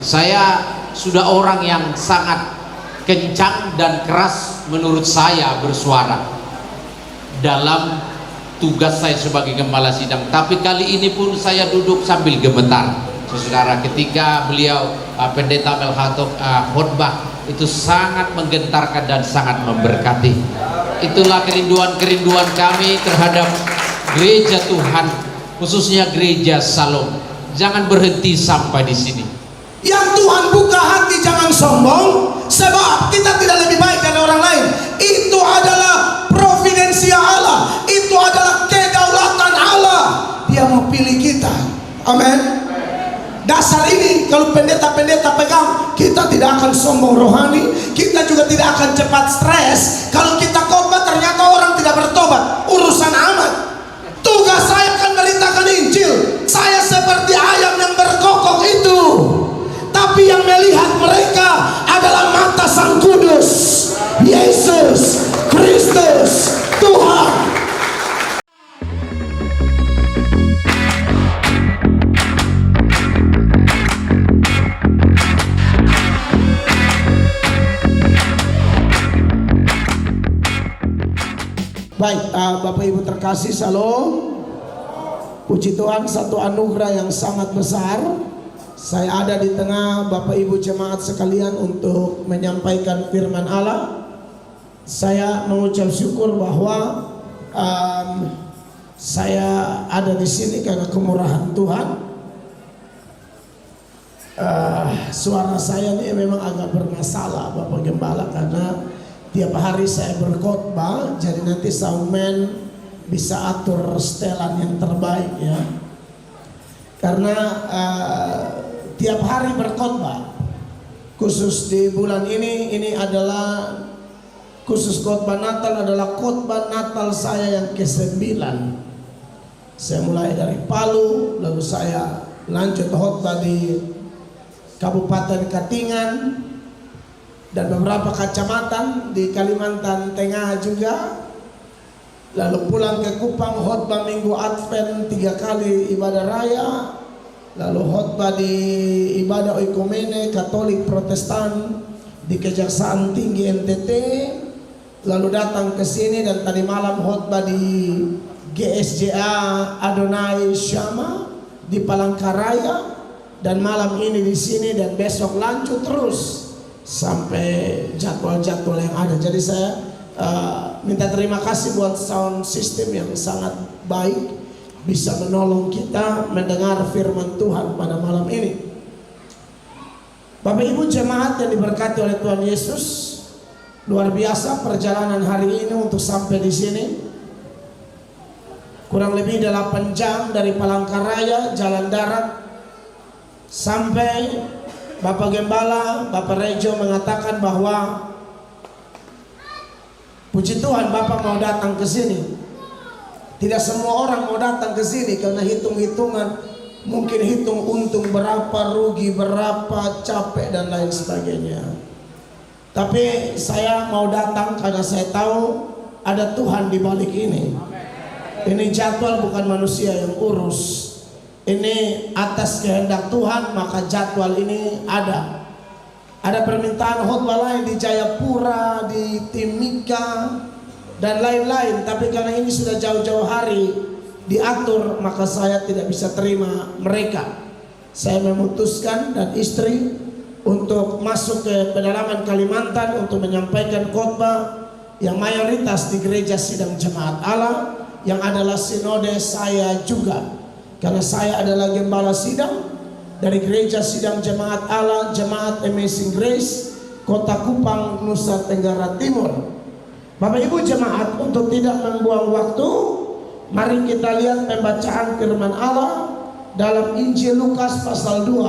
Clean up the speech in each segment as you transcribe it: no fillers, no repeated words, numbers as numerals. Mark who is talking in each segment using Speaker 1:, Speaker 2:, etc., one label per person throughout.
Speaker 1: Saya sudah orang yang sangat kencang dan keras menurut saya bersuara dalam tugas saya sebagai gembala sidang, tapi kali ini pun saya duduk sambil gemetar, saudara, ketika beliau Pendeta Melhatok khotbah itu sangat menggentarkan dan sangat memberkati. Itulah kerinduan kami terhadap gereja Tuhan, khususnya gereja Salom. Jangan berhenti sampai di sini.
Speaker 2: Yang Tuhan buka hati jangan sombong, sebab kita tidak lebih baik dari orang lain. Itu adalah providensia Allah, itu adalah kedaulatan Allah. Dia mau pilih kita. Amin. Dasar ini kalau pendeta-pendeta pegang, kita tidak akan sombong rohani, kita juga tidak akan cepat stres. Kalau kita khotbah ternyata orang tidak bertobat, urusan amat. Tugas saya akan beritakan Injil. Saya seperti ayam yang berkokok itu, tapi yang melihat mereka adalah mata Sang Kudus, Yesus Kristus Tuhan. Baik, Bapak Ibu terkasih, Salom. Puji Tuhan, satu anugerah yang sangat besar. Saya ada di tengah Bapak Ibu jemaat sekalian untuk menyampaikan firman Allah. Saya mengucap syukur bahwa saya ada di sini karena kemurahan Tuhan. Suara saya ini memang agak bermasalah, Bapak Gembala, karena tiap hari saya berkhotbah, jadi nanti soundman bisa atur setelan yang terbaik ya. Karena tiap hari berkhotbah, khusus di bulan ini adalah khusus khotbah Natal, adalah khotbah Natal saya yang ke-9. Saya mulai dari Palu, lalu saya lanjut khotbah di Kabupaten Katingan dan beberapa kecamatan di Kalimantan Tengah juga. Lalu pulang ke Kupang, khotbah Minggu Advent 3 kali ibadah raya. Lalu khotbah di ibadah Oikumene Katolik Protestan di Kejaksaan Tinggi NTT. Lalu datang ke sini dan tadi malam khotbah di GSJA Adonai Syama di Palangkaraya, dan malam ini di sini, dan besok lanjut terus sampai jadwal-jadwal yang ada. Jadi saya minta terima kasih buat sound system yang sangat baik, bisa menolong kita mendengar firman Tuhan pada malam ini. Bapak Ibu jemaat yang diberkati oleh Tuhan Yesus, luar biasa perjalanan hari ini untuk sampai di sini. Kurang lebih 8 jam dari Palangkaraya jalan darat sampai Bapak Gembala, Bapak Rejo mengatakan bahwa puji Tuhan Bapak mau datang ke sini. Tidak semua orang mau datang ke sini karena hitung-hitungan, mungkin hitung untung berapa, rugi berapa, capek dan lain sebagainya. Tapi saya mau datang karena saya tahu ada Tuhan di balik ini. Ini jadwal bukan manusia yang urus. Ini atas kehendak Tuhan, maka jadwal ini ada. Ada permintaan khotbah lain di Jayapura, di Timika dan lain-lain, tapi karena ini sudah jauh-jauh hari diatur, maka saya tidak bisa terima mereka. Saya memutuskan dan istri untuk masuk ke pedalaman Kalimantan untuk menyampaikan khotbah yang mayoritas di gereja sidang jemaat Allah, yang adalah sinode saya juga. Karena saya adalah gembala sidang dari gereja sidang jemaat Allah, Jemaat Amazing Grace, Kota Kupang, Nusa Tenggara Timur. Bapak Ibu jemaat, untuk tidak membuang waktu, mari kita lihat pembacaan firman Allah dalam Injil Lukas pasal 2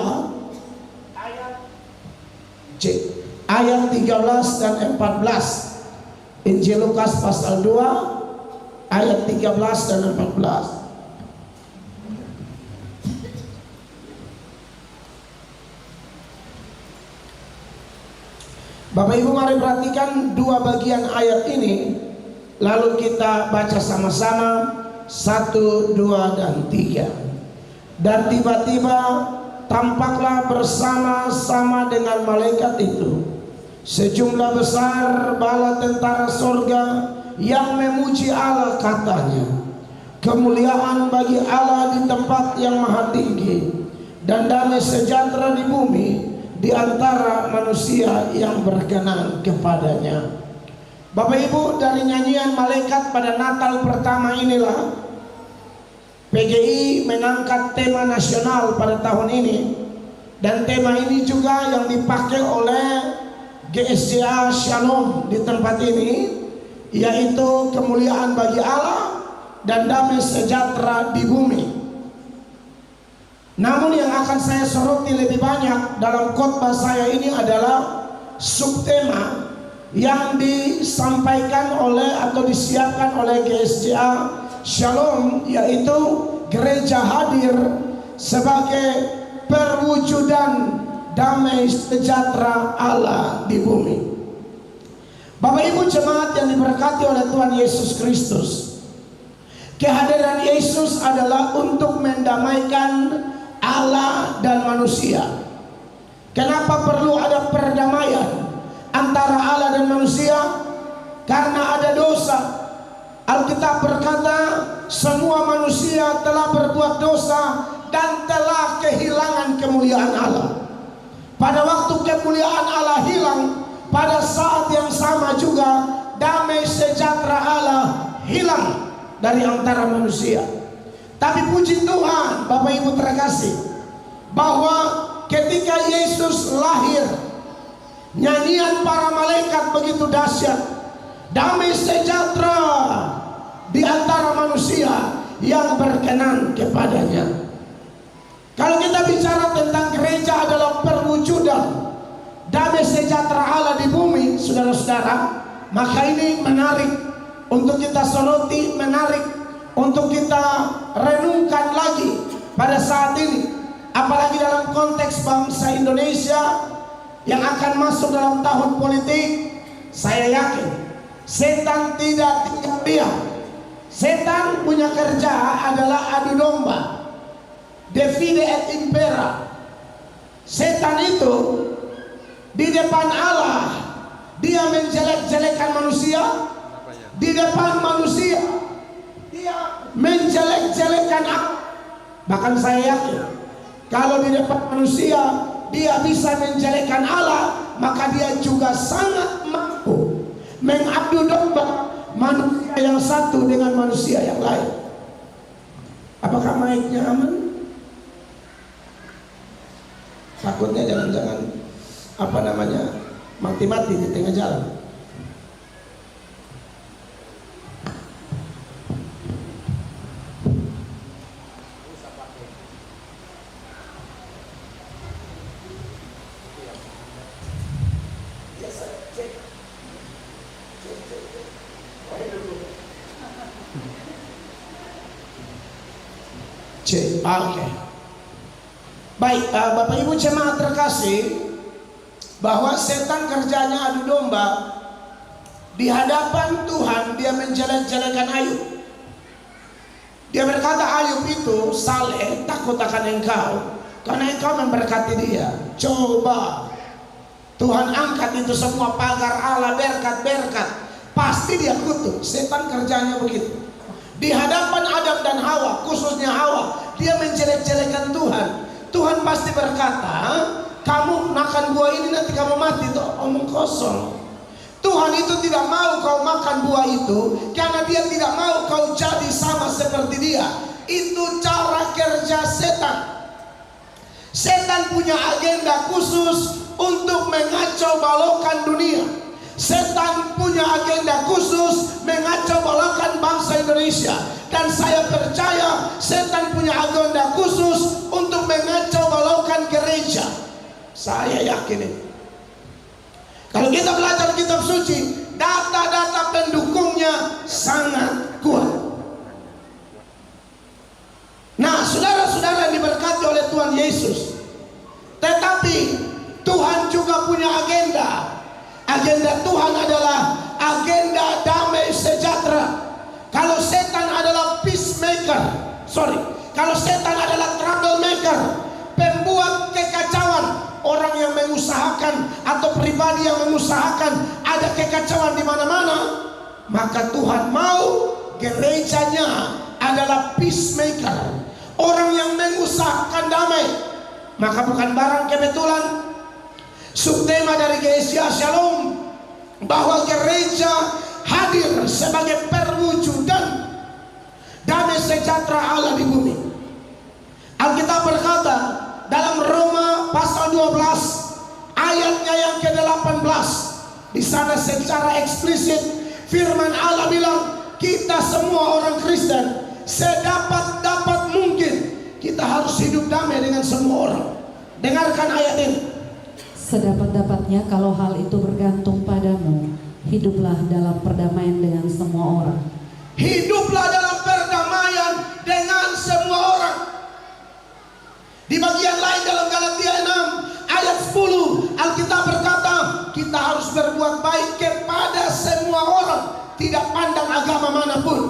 Speaker 2: ayat 13 dan 14. Injil Lukas pasal 2 ayat 13 dan 14. Bapak Ibu mari perhatikan dua bagian ayat ini, lalu kita baca sama-sama 1, 2, dan 3. Dan tiba-tiba tampaklah bersama-sama dengan malaikat itu sejumlah besar bala tentara sorga yang memuji Allah, katanya, kemuliaan bagi Allah di tempat yang maha tinggi, dan damai sejahtera di bumi di antara manusia yang berkenan kepadanya. Bapak Ibu, dari nyanyian malaikat pada Natal pertama inilah PGI mengangkat tema nasional pada tahun ini, dan tema ini juga yang dipakai oleh GSCA Shalom di tempat ini, yaitu kemuliaan bagi Allah dan damai sejahtera di bumi. Namun yang akan saya soroti lebih banyak dalam khotbah saya ini adalah subtema yang disampaikan oleh atau disiapkan oleh GSCA Shalom, yaitu gereja hadir sebagai perwujudan damai sejahtera Allah di bumi. Bapak Ibu jemaat yang diberkati oleh Tuhan Yesus Kristus, kehadiran Yesus adalah untuk mendamaikan Allah dan manusia. Kenapa perlu ada perdamaian antara Allah dan manusia? Karena ada dosa. Alkitab berkata, semua manusia telah berbuat dosa dan telah kehilangan kemuliaan Allah. Pada waktu kemuliaan Allah hilang, pada saat yang sama juga damai sejahtera Allah hilang dari antara manusia. Tapi puji Tuhan, Bapak Ibu terkasih, bahwa ketika Yesus lahir, nyanyian para malaikat begitu dahsyat, damai sejahtera di antara manusia yang berkenan kepadanya. Kalau kita bicara tentang gereja adalah perwujudan damai sejahtera Allah di bumi, saudara-saudara, maka ini menarik untuk kita soroti, menarik untuk kita renungkan lagi pada saat ini, apalagi dalam konteks bangsa Indonesia yang akan masuk dalam tahun politik. Saya yakin setan tidak diam. Setan punya kerja adalah adu domba, divide et impera. Setan itu di depan Allah dia menjelek-jelekan manusia, di depan manusia dia menjelek-jelekan Allah. Bahkan saya yakin kalau di depan manusia dia bisa menjelekkan Allah, maka dia juga sangat mampu mengadu domba manusia yang satu dengan manusia yang lain. Apakah mic-nya aman? Takutnya jangan-jangan mati-mati di tengah jalan. Oke. Baik, Bapak Ibu jemaat terkasih, bahwa setan kerjanya adu domba. Di hadapan Tuhan dia menjelek-jelekan Ayub. Dia berkata, Ayub itu saleh, takut akan engkau, karena engkau memberkati dia. Coba Tuhan angkat itu semua pagar Allah, berkat-berkat, pasti dia kutuk. Setan kerjanya begitu. Di hadapan Adam dan Hawa, khususnya Hawa, dia menjelek-jelekan Tuhan. Tuhan pasti berkata, kamu makan buah ini nanti kamu mati. Itu omong kosong. Tuhan itu tidak mau kau makan buah itu, karena dia tidak mau kau jadi sama seperti dia. Itu cara kerja setan. Setan punya agenda khusus untuk mengacau balaukan dunia. Setan punya agenda khusus mengacau balaukan bangsa Indonesia. Dan saya percaya setan punya agenda khusus untuk mengacau balaukan gereja. Saya yakin itu. Kalau kita belajar kitab suci, data-data pendukungnya sangat kuat. Nah, saudara-saudara yang diberkati oleh Tuhan Yesus, tetapi Tuhan juga punya agenda. Agenda Tuhan adalah agenda damai sejahtera. Kalau setan adalah peacemaker, kalau setan adalah troublemaker, pembuat kekacauan, orang yang mengusahakan atau pribadi yang mengusahakan ada kekacauan di mana-mana, maka Tuhan mau gerejanya adalah peacemaker, orang yang mengusahakan damai. Maka bukan barang kebetulan subtema dari GSIA Shalom bahwa gereja hadir sebagai perwujudan damai sejahtera Allah di bumi. Alkitab berkata dalam Roma pasal 12 ayatnya yang ke-18, di sana secara eksplisit firman Allah bilang, kita semua orang Kristen sedapat mungkin kita harus hidup damai dengan semua orang. Dengarkan ayat ini.
Speaker 3: Sedapat-dapatnya kalau hal itu bergantung padamu, hiduplah dalam perdamaian dengan semua orang.
Speaker 2: Hiduplah dalam perdamaian dengan semua orang. Di bagian lain dalam Galatia 6 ayat 10 Alkitab berkata, kita harus berbuat baik kepada semua orang, tidak pandang agama manapun,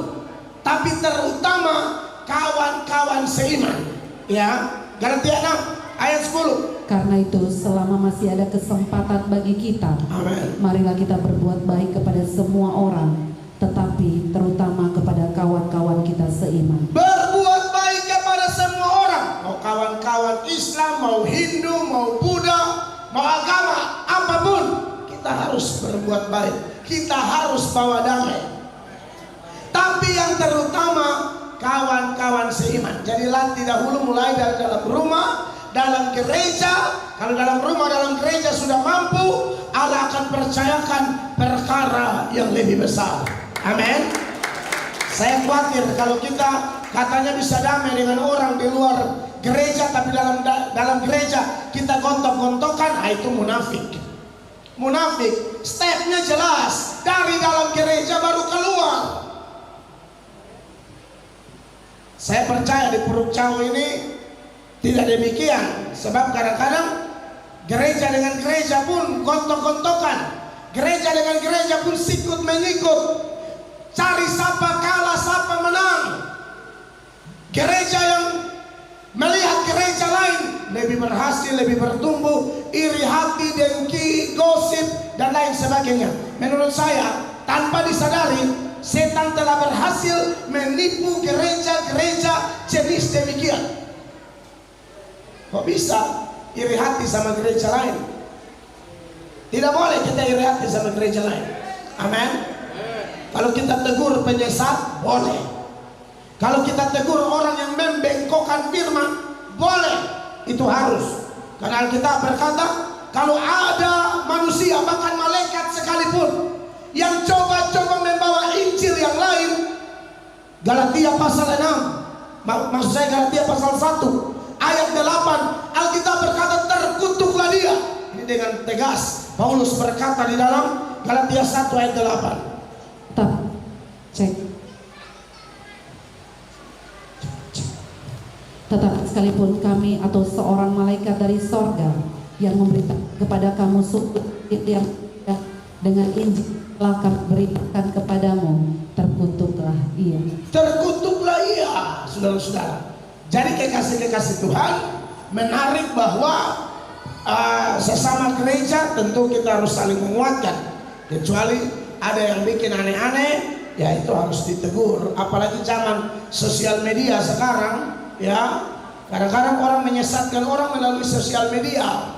Speaker 2: tapi terutama kawan-kawan seiman. Ya, Galatia 6 ayat 10.
Speaker 3: Karena itu selama masih ada kesempatan bagi kita,
Speaker 2: Amen,
Speaker 3: marilah kita berbuat baik kepada semua orang, tetapi terutama kepada kawan-kawan kita seiman.
Speaker 2: berbuat baik kepada semua orang, mau kawan-kawan Islam, mau Hindu, mau Buddha, mau agama apapun, kita harus berbuat baik, kita harus bawa damai. Tapi yang terutama kawan-kawan seiman. Jadi latih dahulu mulai dari dalam rumah, dalam gereja. Kalau dalam rumah, dalam gereja sudah mampu, Allah akan percayakan perkara yang lebih besar. Amin. Saya khawatir kalau kita katanya bisa damai dengan orang di luar gereja, tapi dalam gereja kita gontok-gontokan, itu munafik. Munafik. Stepnya jelas, dari dalam gereja baru keluar. Saya percaya di Puruk Cao ini tidak demikian. Sebab kadang-kadang gereja dengan gereja pun gontok-gontokan, gereja dengan gereja pun sikut mengikut, cari siapa kalah siapa menang. Gereja yang melihat gereja lain lebih berhasil, lebih bertumbuh, iri hati, dengki, gosip dan lain sebagainya. Menurut saya tanpa disadari setan telah berhasil menipu gereja-gereja jenis demikian. Kok bisa iri hati sama gereja lain? Tidak boleh kita iri hati sama gereja lain. Amin. Kalau kita tegur penyesat, boleh. Kalau kita tegur orang yang membengkokkan firman, boleh. Itu harus. Karena Alkitab berkata, kalau ada manusia bahkan malaikat sekalipun yang coba-coba membawa Injil yang lain, Galatia pasal 6, maksud saya Galatia pasal 1 ayat 8, Alkitab berkata terkutuklah dia. Ini dengan tegas Paulus berkata di dalam Galatia 1 ayat 8.
Speaker 3: Tetapi sekalipun kami atau seorang malaikat dari sorga yang memberitakan kepada kamu suatu yang dengan Injil telah kami berikan kepadamu, terkutuklah ia.
Speaker 2: Terkutuklah ia, saudara-saudara. Jadi kekasih-kekasih Tuhan menarik bahwa sesama gereja tentu kita harus saling menguatkan. Kecuali ada yang bikin aneh-aneh, ya itu harus ditegur. Apalagi zaman sosial media sekarang, ya kadang-kadang orang menyesatkan orang melalui sosial media.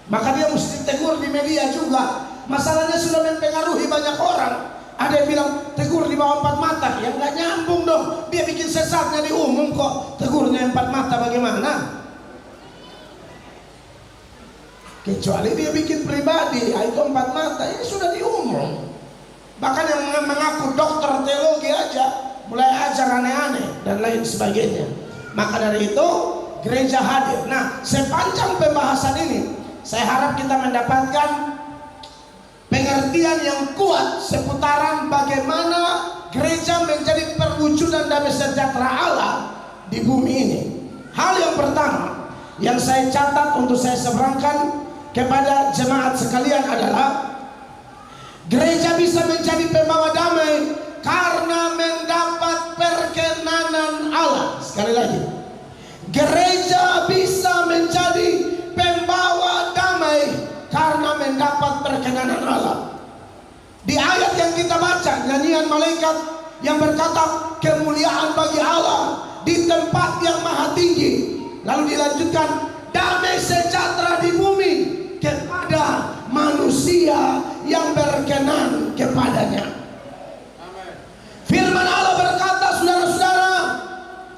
Speaker 2: Maka dia mesti tegur di media juga. Masalahnya sudah mempengaruhi banyak orang. Ada yang bilang tegur di bawah 4 mata, yang nggak nyambung dong. Dia bikin sesatnya di umum kok, tegurnya 4 mata bagaimana? Kecuali dia bikin pribadi, itu 4 mata, ini sudah di umum. Bahkan yang mengaku dokter teologi aja mulai ajar aneh-aneh dan lain sebagainya. Maka dari itu gereja hadir. Nah, sepanjang pembahasan ini saya harap kita mendapatkan pengertian yang kuat seputaran bagaimana gereja menjadi perwujudan damai sejahtera Allah di bumi ini. Hal yang pertama yang saya catat untuk saya seberangkan kepada jemaat sekalian adalah gereja bisa menjadi pembawa damai karena mendapat perkenanan Allah. Sekali lagi, gereja bisa menjadi mendapat perkenanan Allah. Di ayat yang kita baca, nyanyian malaikat yang berkata kemuliaan bagi Allah di tempat yang maha tinggi. Lalu dilanjutkan, damai sejahtera di bumi kepada manusia yang berkenan kepadanya. Firman Allah berkata, saudara-saudara,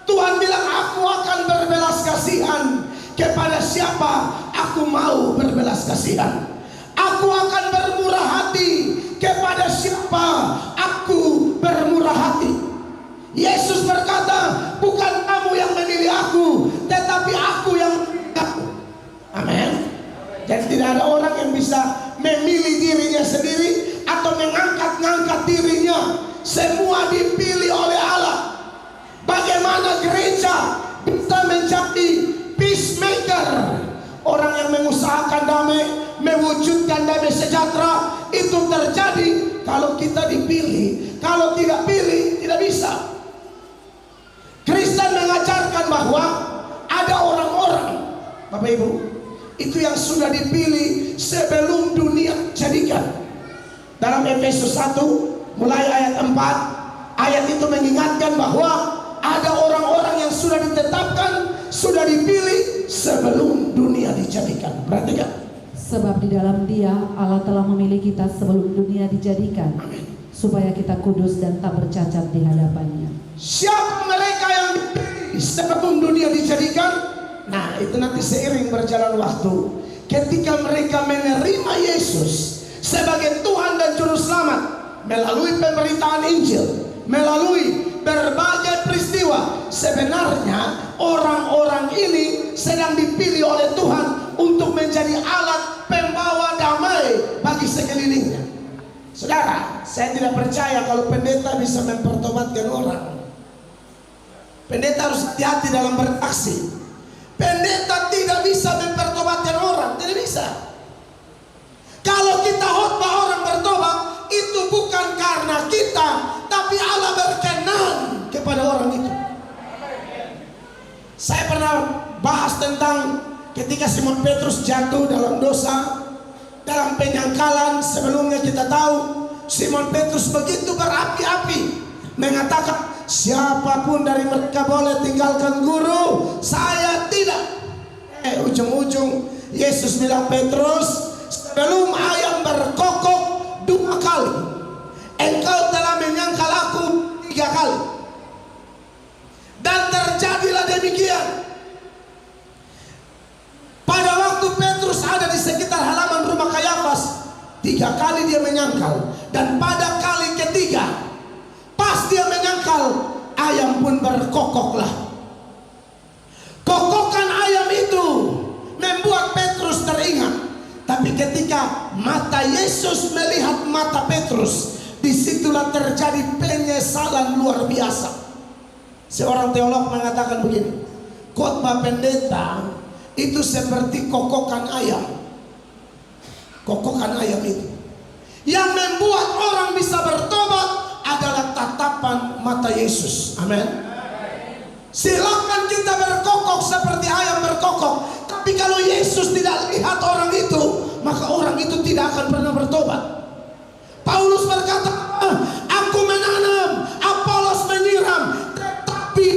Speaker 2: Tuhan bilang, aku akan berbelas kasihan kepada siapa aku mau berbelas kasihan. Aku akan bermurah hati kepada siapa aku bermurah hati. Yesus berkata, bukan kamu yang memilih aku, tetapi aku yang memilih kamu. Amin. Jadi tidak ada orang yang bisa memilih dirinya sendiri atau mengangkat-ngangkat dirinya. Semua dipilih oleh Allah. Bagaimana gereja bisa menjadi peacemaker, orang yang mengusahakan damai, mewujudkan damai sejahtera? Itu terjadi kalau kita dipilih. Kalau tidak pilih, tidak bisa. Kristen mengajarkan bahwa ada orang-orang, Bapak Ibu, itu yang sudah dipilih sebelum dunia jadikan. Dalam Efesus 1 mulai ayat 4, ayat itu mengingatkan bahwa ada orang-orang yang sudah ditetapkan, sudah dipilih sebelum dunia dijadikan. Perhatikan.
Speaker 3: Sebab di dalam Dia Allah telah memilih kita sebelum dunia dijadikan, supaya kita kudus dan tak bercacat di hadapannya.
Speaker 2: Siapa mereka yang dipilih sebelum dunia dijadikan? Nah, itu nanti seiring berjalan waktu, ketika mereka menerima Yesus sebagai Tuhan dan Juru Selamat melalui pemberitaan Injil, melalui berbagai peristiwa, sebenarnya orang-orang ini sedang dipilih oleh Tuhan untuk menjadi alat pembawa damai bagi sekelilingnya. Saudara, saya tidak percaya kalau pendeta bisa mempertobatkan orang. Pendeta harus hati-hati dalam beraksi. Pendeta tidak bisa mempertobatkan orang, tidak bisa. Kalau kita khotbah orang bertobat, itu bukan karena kita, tapi Allah berkenan kepada orang itu. Saya pernah bahas tentang ketika Simon Petrus jatuh dalam dosa, dalam penyangkalan. Sebelumnya kita tahu Simon Petrus begitu berapi-api mengatakan, siapapun dari mereka boleh tinggalkan guru, saya tidak. Ujung-ujung Yesus bilang, Petrus, sebelum ayam berkokok 2 kali, engkau telah menyangkal aku 3 kali. Dan terjadilah demikian. Pada waktu Petrus ada di sekitar halaman rumah Kayafas, 3 kali dia menyangkal. Dan pada kali ketiga, pas dia menyangkal, ayam pun berkokoklah. Kokokan ayam itu membuat Petrus teringat. Tapi ketika mata Yesus melihat mata Petrus, disitulah terjadi penyesalan luar biasa. Seorang teolog mengatakan begini, khotbah pendeta itu seperti kokokan ayam. Kokokan ayam itu yang membuat orang bisa bertobat adalah tatapan mata Yesus. Amin. Silakan kita berkokok seperti ayam berkokok, tapi kalau Yesus tidak lihat orang itu, maka orang itu tidak akan pernah bertobat. Paulus berkata, aku menanam, Apolos menyiram, tetapi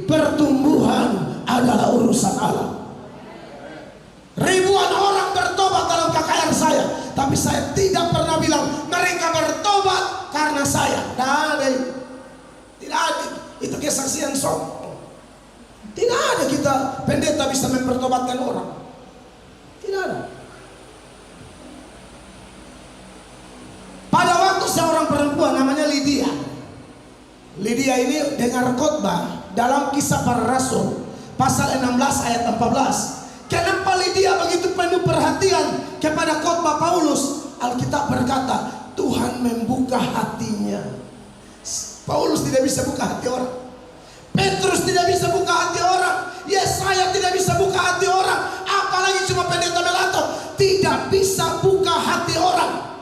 Speaker 2: pertumbuhan adalah urusan Allah. Ribuan orang bertobat dalam KKR saya, tapi saya tidak pernah bilang mereka bertobat karena saya. Tidak ada. Itu kesaksian sombong. Tidak ada kita pendeta bisa mempertobatkan orang. Tidak ada. Pada waktu seorang perempuan namanya Lydia. Lydia ini dengar khotbah dalam Kisah Para Rasul pasal 16 ayat 14. Kenapa Lydia begitu penuh perhatian kepada khotbah Paulus? Alkitab berkata, Tuhan membuka hatinya. Paulus tidak bisa buka hati orang. Petrus tidak bisa buka hati orang. Yesaya tidak bisa buka hati orang. Apalagi cuma pendeta Melato tidak bisa buka hati orang.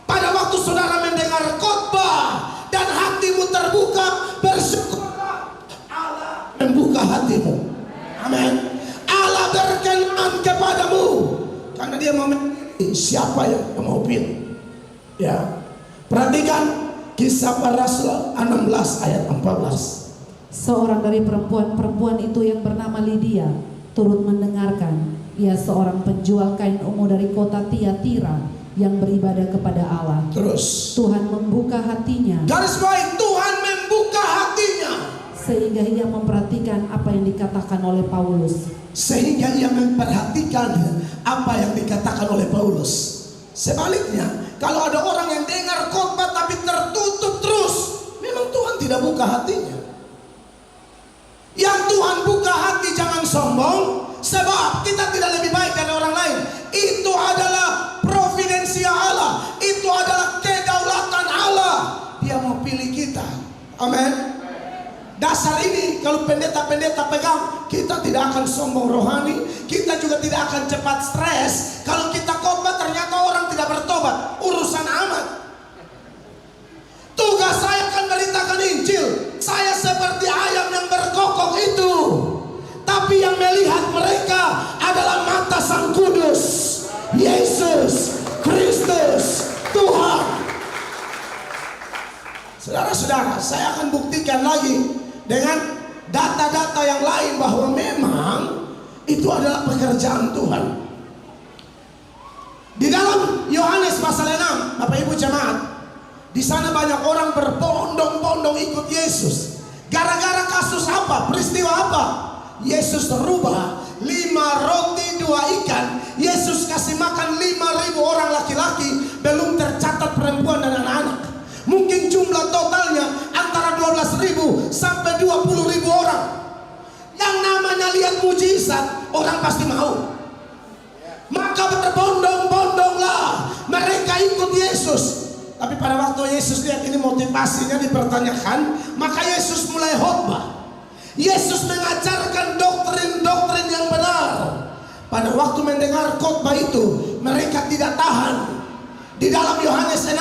Speaker 2: Pada waktu saudara mendengar khotbah dan hatimu terbuka, bersyukurlah, Allah membuka hatimu. Amin. Allah berkenan kepadamu karena Dia mau memilih siapa yang mau pilih. Ya, perhatikan Kisah Para Rasul 16 ayat 14.
Speaker 3: Seorang dari perempuan-perempuan itu yang bernama Lydia turut mendengarkan. Ia seorang penjual kain ungu dari kota Tiatira yang beribadah kepada Allah.
Speaker 2: Terus
Speaker 3: Tuhan membuka hatinya,
Speaker 2: garis baik, Tuhan membuka hatinya
Speaker 3: sehingga ia memperhatikan apa yang dikatakan oleh Paulus.
Speaker 2: sehingga ia memperhatikan apa yang dikatakan oleh Paulus. Sebaliknya, kalau ada orang yang dengar khotbah tapi tertutup terus, memang Tuhan tidak buka hatinya. Yang Tuhan buka hati jangan sombong, sebab kita tidak lebih baik dari orang lain. Itu adalah providensia Allah, itu adalah kedaulatan Allah. Dia mau pilih kita. Amin. Dasar ini kalau pendeta-pendeta pegang, kita tidak akan sombong rohani, kita juga tidak akan cepat stres. Kalau kita khotbah ternyata orang tidak bertobat, urusan amat. Tugas saya akan beritakan Injil. Saya seperti ayam yang berkokok itu, tapi yang melihat mereka adalah mata Sang Kudus, Yesus Kristus Tuhan. Saudara-saudara, saya akan buktikan lagi dengan data-data yang lain bahwa memang itu adalah pekerjaan Tuhan. Di dalam Yohanes pasal 6, Bapak Ibu jemaat, di sana banyak orang berbondong-bondong ikut Yesus. Gara-gara kasus apa? Peristiwa apa? Yesus rubah 5 roti 2 ikan. Yesus kasih makan 5.000 orang laki-laki, belum tercatat perempuan dan anak-anak. Mungkin jumlah totalnya antara 12.000 sampai 20.000 orang. Yang namanya lihat mujizat, orang pasti mau. Maka berbondong-bondonglah mereka ikut Yesus. Tapi pada waktu Yesus lihat ini motivasinya dipertanyakan, maka Yesus mulai khotbah. Yesus mengajarkan doktrin-doktrin yang benar. Pada waktu mendengar khotbah itu, mereka tidak tahan. Di dalam Yohanes 6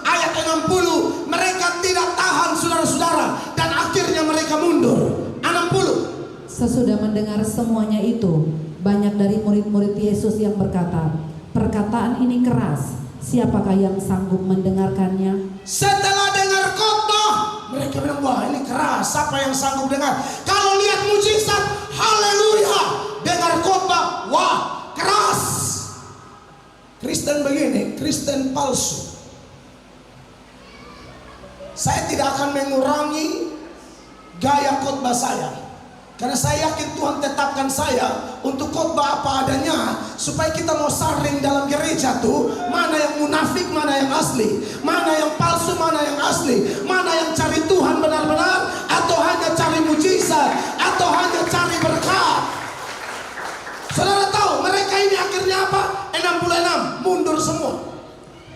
Speaker 2: ayat 60, mereka tidak tahan, saudara-saudara, dan akhirnya mereka mundur. 60.
Speaker 3: Sesudah mendengar semuanya itu, banyak dari murid-murid Yesus yang berkata, "Perkataan ini keras. Siapakah yang sanggup mendengarkannya?"
Speaker 2: Setelah dengar khotbah, mereka bilang, wah ini keras, siapa yang sanggup dengar? Kalau lihat mujizat, haleluya. Dengar khotbah, wah keras. Kristen begini, Kristen palsu. Saya tidak akan mengurangi gaya khotbah saya, karena saya yakin Tuhan tetapkan saya untuk khotbah apa adanya, supaya kita mau saring dalam gereja tuh, mana yang munafik, mana yang asli, mana yang palsu, mana yang asli, mana yang cari Tuhan benar-benar, atau hanya cari mujizat, atau hanya cari berkat. Saudara tahu mereka ini akhirnya apa? 66 mundur semua.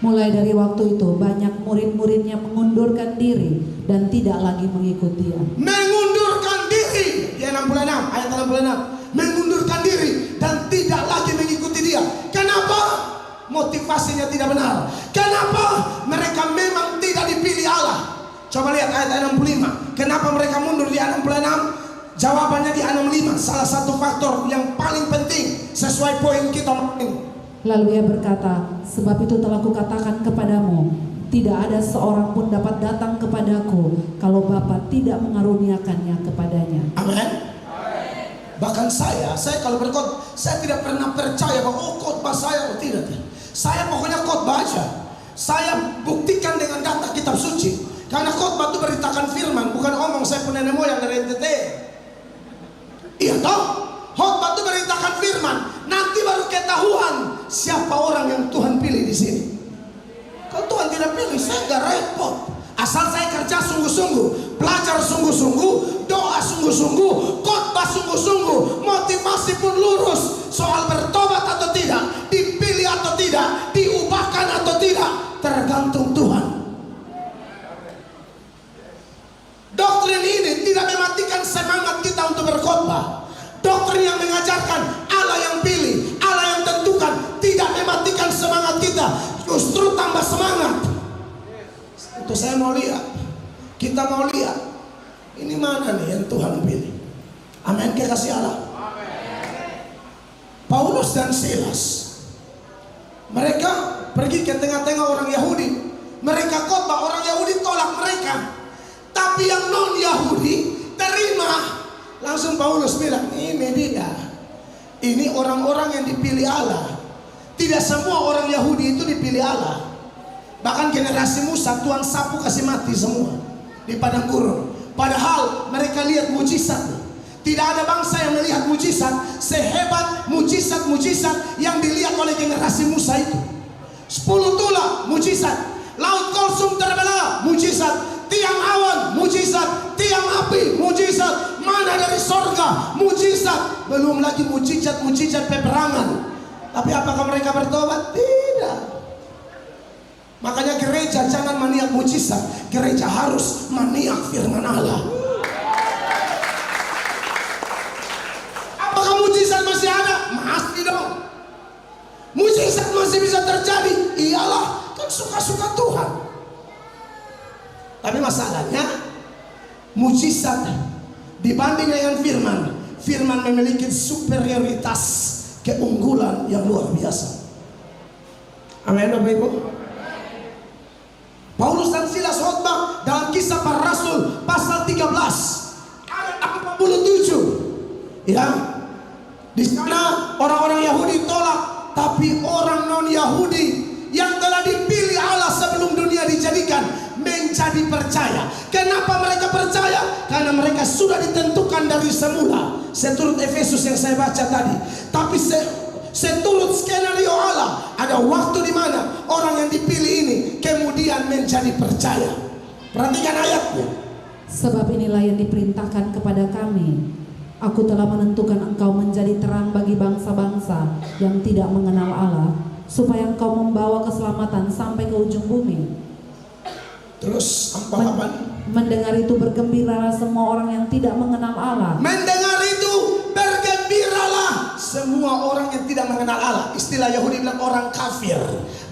Speaker 3: Mulai dari waktu itu, banyak murid-muridnya mengundurkan diri dan tidak lagi mengikuti dia.
Speaker 2: Mengundurkan diri, di 66 ayat 66, mengundurkan diri dan tidak lagi mengikuti dia. Kenapa? Motivasinya tidak benar. Kenapa? Mereka memang tidak dipilih Allah. Coba lihat ayat 65. Kenapa mereka mundur di 66? Jawabannya di 65. Salah satu faktor yang paling penting sesuai poin kita ini.
Speaker 3: Lalu ia berkata, "Sebab itu telah kukatakan kepadamu, tidak ada seorang pun dapat datang kepadaku kalau Bapa tidak mengaruniakannya kepadanya."
Speaker 2: Amin. Bahkan saya kalau berkhotbah, saya tidak pernah percaya bahwa khotbah saya tidak. Saya pokoknya khotbah aja. Saya buktikan dengan data kitab suci. Karena khotbah itu beritakan firman, bukan omong saya punya nenek moyang dari NTT. Iya toh? Khotbah itu beritakan firman. Nanti baru ketahuan siapa orang yang Tuhan pilih di sini. Kalau Tuhan tidak pilih, saya nggak repot. Asal saya kerja sungguh-sungguh, belajar sungguh-sungguh, doa sungguh-sungguh, khotbah sungguh-sungguh, motivasi pun lurus. Soal bertobat atau tidak, dipilih atau tidak, diubahkan atau tidak, tergantung Tuhan. Doktrin ini tidak mematikan semangat kita untuk berkhotbah. Doktrin yang mengajarkan Allah yang pilih, Allah yang tentukan, tidak mematikan semangat kita, justru tambah semangat. Itu saya mau lihat, kita mau lihat, ini mana nih yang Tuhan pilih. Amin, kekasih Allah. Paulus dan Silas, mereka pergi ke tengah-tengah orang Yahudi. Mereka khotbah, orang Yahudi tolak mereka. Tapi yang non Yahudi terima. Langsung Paulus bilang, ini dia. Ini orang-orang yang dipilih Allah. Tidak semua orang Yahudi itu dipilih Allah. Bahkan generasi Musa Tuhan sapu kasih mati semua di padang gurun. Padahal mereka lihat mujizat. Tidak ada bangsa yang melihat mujizat sehebat mujizat-mujizat yang dilihat oleh generasi Musa itu. 10 tulah mujizat, laut Kulsum terbelah mujizat, tiang awan mujizat, tiang api mujizat, mana dari sorga mujizat, belum lagi mujizat-mujizat peperangan. Tapi apakah mereka bertobat? Tidak. Makanya gereja jangan maniak mujizat, gereja harus maniak firman Allah. Apakah mujizat masih ada? Masih dong. Mujizat masih bisa terjadi. Iyalah, kan suka-suka Tuhan. Tapi masalahnya mujizat dibanding dengan firman, firman memiliki superioritas, keunggulan yang luar biasa. Amin, Bapak Ibu. Paulus dan Silas khotbah dalam Kisah Para Rasul pasal 13 ayat 47. Ya, di sana orang-orang Yahudi tolak, tapi orang non Yahudi yang telah dipilih Allah sebelum dunia dijadikan menjadi percaya. Kenapa mereka percaya? Karena mereka sudah ditentukan dari semula. Seturut Efesus yang saya baca tadi. Tapi seturut skenario Allah, ada waktu di mana orang yang dipilih ini kemudian menjadi percaya. Perhatikan ayatnya.
Speaker 3: Sebab inilah yang diperintahkan kepada kami. Aku telah menentukan engkau menjadi terang bagi bangsa-bangsa yang tidak mengenal Allah, supaya engkau membawa keselamatan sampai ke ujung bumi.
Speaker 2: Terus apa?
Speaker 3: Mendengar itu bergembiralah semua orang yang tidak mengenal Allah.
Speaker 2: Mendengar itu bergembiralah semua orang yang tidak mengenal Allah. Istilah Yahudi bilang orang kafir,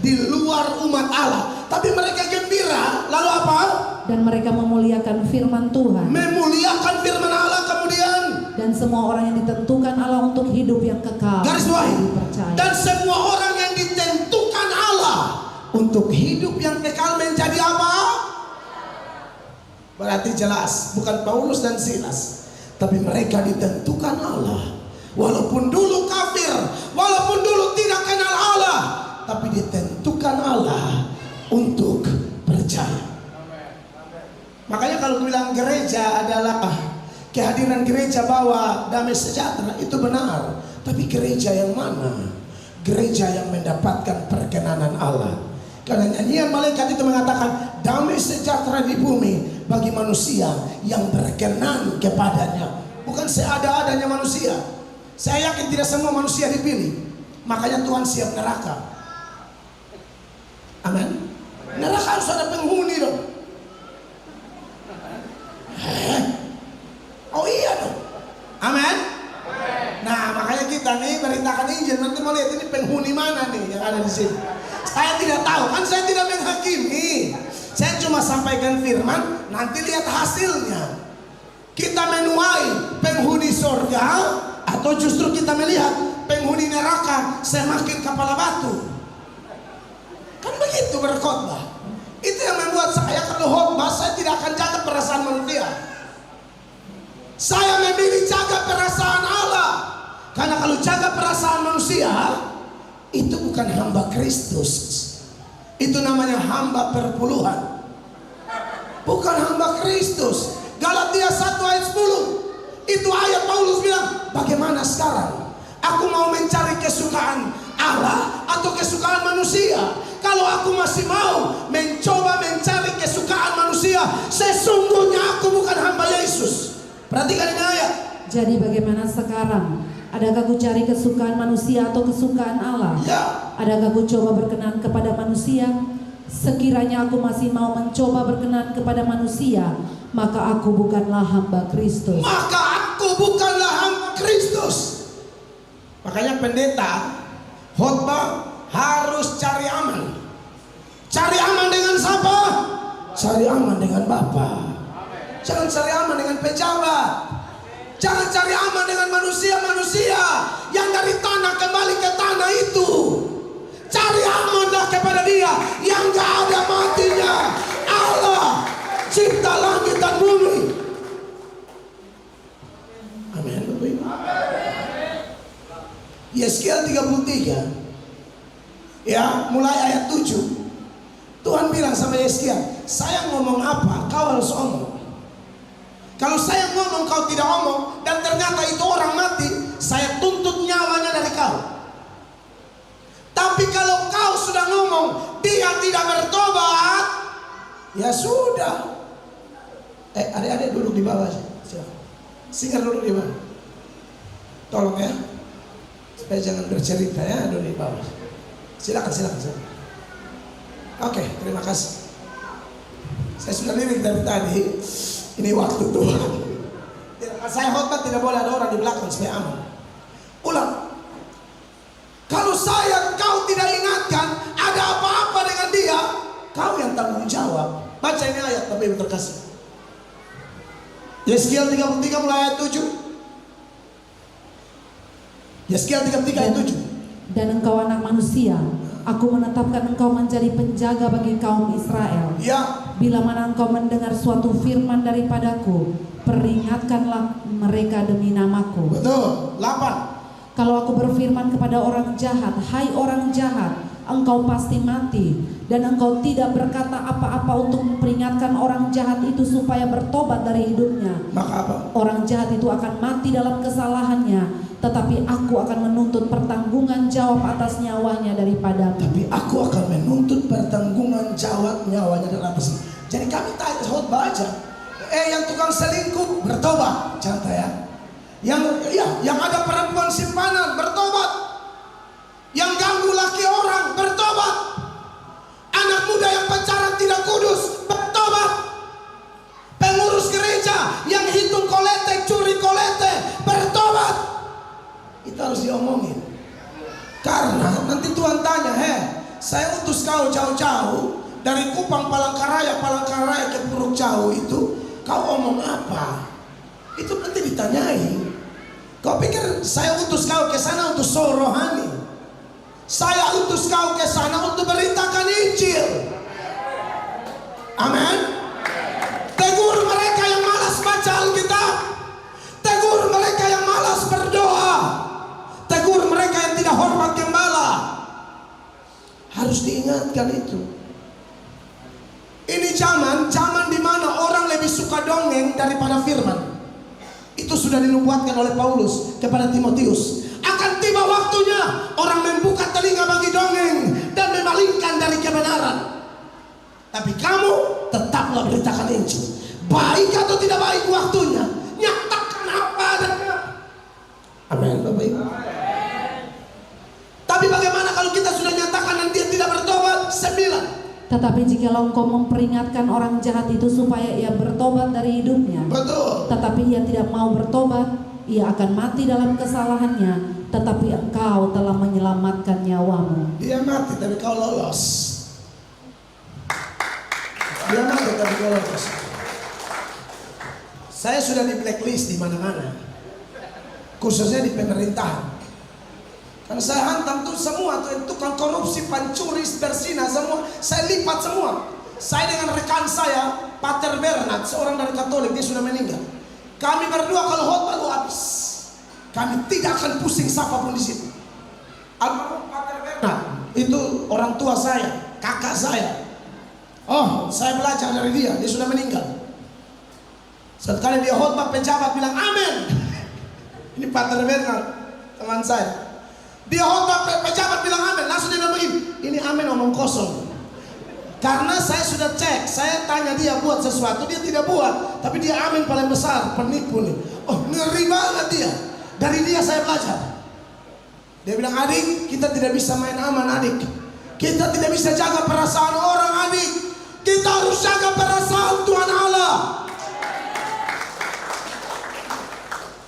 Speaker 2: di luar umat Allah. Tapi mereka gembira. Lalu apa?
Speaker 3: Dan mereka memuliakan firman Tuhan.
Speaker 2: Memuliakan firman Allah kemudian.
Speaker 3: Dan semua orang yang ditentukan Allah untuk hidup yang kekal.
Speaker 2: Garis bawahi.
Speaker 3: Dipercaya.
Speaker 2: Dan semua orang yang ditentukan Allah untuk hidup yang kekal menjadi apa? Berarti jelas, bukan Paulus dan Silas, tapi mereka ditentukan Allah. Walaupun dulu kafir, walaupun dulu tidak kenal Allah, tapi ditentukan Allah untuk percaya. Makanya kalau bilang gereja adalah kehadiran gereja bawa damai sejahtera, itu benar. Tapi gereja yang mana? Gereja yang mendapatkan perkenanan Allah. Karena nyanyian malaikat itu mengatakan damai sejahtera di bumi bagi manusia yang berkenan kepadanya. Bukan seada-adanya manusia. Saya yakin tidak semua manusia dipilih. Makanya Tuhan siap neraka. Amin. Neraka harus ada penghuni dong. Oh iya dong. Amin. Nah makanya kita nih beritakan Injil, nanti mau lihat ini penghuni mana nih yang ada di sini. Saya tidak tahu, kan saya tidak menghakimi. Saya cuma sampaikan firman, nanti lihat hasilnya. Kita menuai penghuni surga, atau justru kita melihat penghuni neraka semakin kepala batu. Kan begitu berkhotbah. Itu yang membuat saya kalau khotbah saya tidak akan jaga perasaan manusia. Saya memilih jaga perasaan Allah. Karena kalau jaga perasaan manusia, itu bukan hamba Kristus. Itu namanya hamba perpuluhan. Bukan hamba Kristus. Galatia 1 ayat 10. Itu ayat Paulus bilang, bagaimana sekarang? Aku mau mencari kesukaan Allah atau kesukaan manusia? Kalau aku masih mau mencoba mencari kesukaan manusia, sesungguhnya aku bukan hamba Yesus. Perhatikan ini ayat.
Speaker 3: Jadi bagaimana sekarang? Adakah ku cari kesukaan manusia atau kesukaan Allah?
Speaker 2: Ya.
Speaker 3: Adakah ku coba berkenan kepada manusia? Sekiranya aku masih mau mencoba berkenan kepada manusia, maka aku bukanlah hamba Kristus.
Speaker 2: Maka aku bukanlah hamba Kristus. Makanya pendeta khotbah harus cari aman. Cari aman dengan siapa? Cari aman dengan Bapa. Jangan cari aman dengan pejabat. Jangan cari aman dengan manusia-manusia yang dari tanah kembali ke tanah itu. Cari amanlah kepada Dia. Dia yang gak ada matinya. Allah cipta langit dan bumi. Amin. Yeskiel 33 ya, mulai ayat 7. Tuhan bilang sama Yeskiel, saya ngomong apa kau harus omong. Kalau saya ngomong kau tidak omong, dan ternyata itu orang mati, saya tuntut nyawanya dari kau. Tapi kalau kau sudah ngomong dia tidak bertobat, ya sudah. Adik-adik duduk di bawah aja. Singar duduk di bawah. Tolong ya, supaya jangan bercerita ya, duduk di bawah. Silakan. Oke, terima kasih. Saya sudah lirik dari tadi. Ini waktu Tuhan. Saya khotbah tidak boleh ada orang di belakang supaya aman. Ulang. Kalau kau tidak ingatkan ada apa-apa dengan dia, kau yang tanggung jawab. Baca ini ayat Bapak Ibu terkasih. Yeskiel 33 mulai ayat 7. Yeskiel 33 ayat 7.
Speaker 3: Dan engkau anak manusia, aku menetapkan engkau menjadi penjaga bagi kaum Israel.
Speaker 2: Ya.
Speaker 3: Bila mana engkau mendengar suatu firman daripadaku, peringatkanlah mereka demi namaku.
Speaker 2: Betul. 8.
Speaker 3: Kalau aku berfirman kepada orang jahat, hai orang jahat, engkau pasti mati, dan engkau tidak berkata apa-apa untuk memperingatkan orang jahat itu supaya bertobat dari hidupnya,
Speaker 2: maka apa?
Speaker 3: Orang jahat itu akan mati dalam kesalahannya, tetapi aku akan menuntut pertanggungan jawab atas nyawanya daripadamu.
Speaker 2: Tapi aku akan menuntut pertanggungan jawab nyawanya dari atas. Jadi kami tanya khotbah aja. Yang tukang selingkuh bertobat, contoh ya. Yang ada perempuan simpanan bertobat. Yang ganggu laki orang bertobat. Anak muda yang pacaran tidak kudus bertobat. Pengurus gereja yang hitung kolete, curi kolete bertobat. Itu harus diomongin. Karena nanti Tuhan tanya, saya utus kau jauh-jauh dari Kupang Palangkaraya ke Puruk Jauh itu, kau omong apa? Itu nanti ditanyai. Kau pikir saya utus kau ke sana untuk show rohani? Saya utus kau ke sana untuk beritakan Injil. Amin. Tegur mereka yang malas baca Alkitab. Tegur mereka yang malas berdoa. Tegur mereka yang tidak hormat gembala. Harus diingatkan itu. Ini zaman di mana orang lebih suka dongeng daripada firman. Itu sudah dinubuatkan oleh Paulus kepada Timotius. Akan tiba waktunya orang membuka telinga bagi dongeng dan memalingkan dari kebenaran. Tapi kamu tetaplah beritakan Injil. Baik atau tidak baik waktunya, nyatakan apa adanya. Amin, Bapak Ibu. Tapi bagaimana kalau kita sudah nyatakan dan dia tidak bertobat? 9.
Speaker 3: Tetapi jikalau engkau memperingatkan orang jahat itu supaya ia bertobat dari hidupnya,
Speaker 2: betul,
Speaker 3: tetapi ia tidak mau bertobat, ia akan mati dalam kesalahannya, tetapi engkau telah menyelamatkan nyawamu.
Speaker 2: Dia mati tapi kau lolos. Dia mati tapi kau lolos. Saya sudah di blacklist di mana-mana, khususnya di pemerintahan. Karena saya hantam tuh semua tuh tukang korupsi, pencuri, bersina semua, saya lipat semua. Saya dengan rekan saya, Pater Bernard, seorang dari Katolik, dia sudah meninggal. Kami berdua kalau khotbah lu habis. Kami tidak akan pusing siapapun di situ. Almarhum Pater Bernard itu orang tua saya, kakak saya. Oh, saya belajar dari dia sudah meninggal. Sekali dia khotbah, pejabat bilang amin. Ini Pater Bernard, teman saya. Dia khotbah, pejabat bilang amin, langsung dia ngomongin, ini amin omong kosong. Karena saya sudah cek, saya tanya dia buat sesuatu, dia tidak buat, tapi dia amin paling besar, penipu nih. Oh, ngeri banget dia. Dari dia saya belajar. Dia bilang, adik, kita tidak bisa main aman, adik. Kita tidak bisa jaga perasaan orang, adik. Kita harus jaga perasaan Tuhan Allah.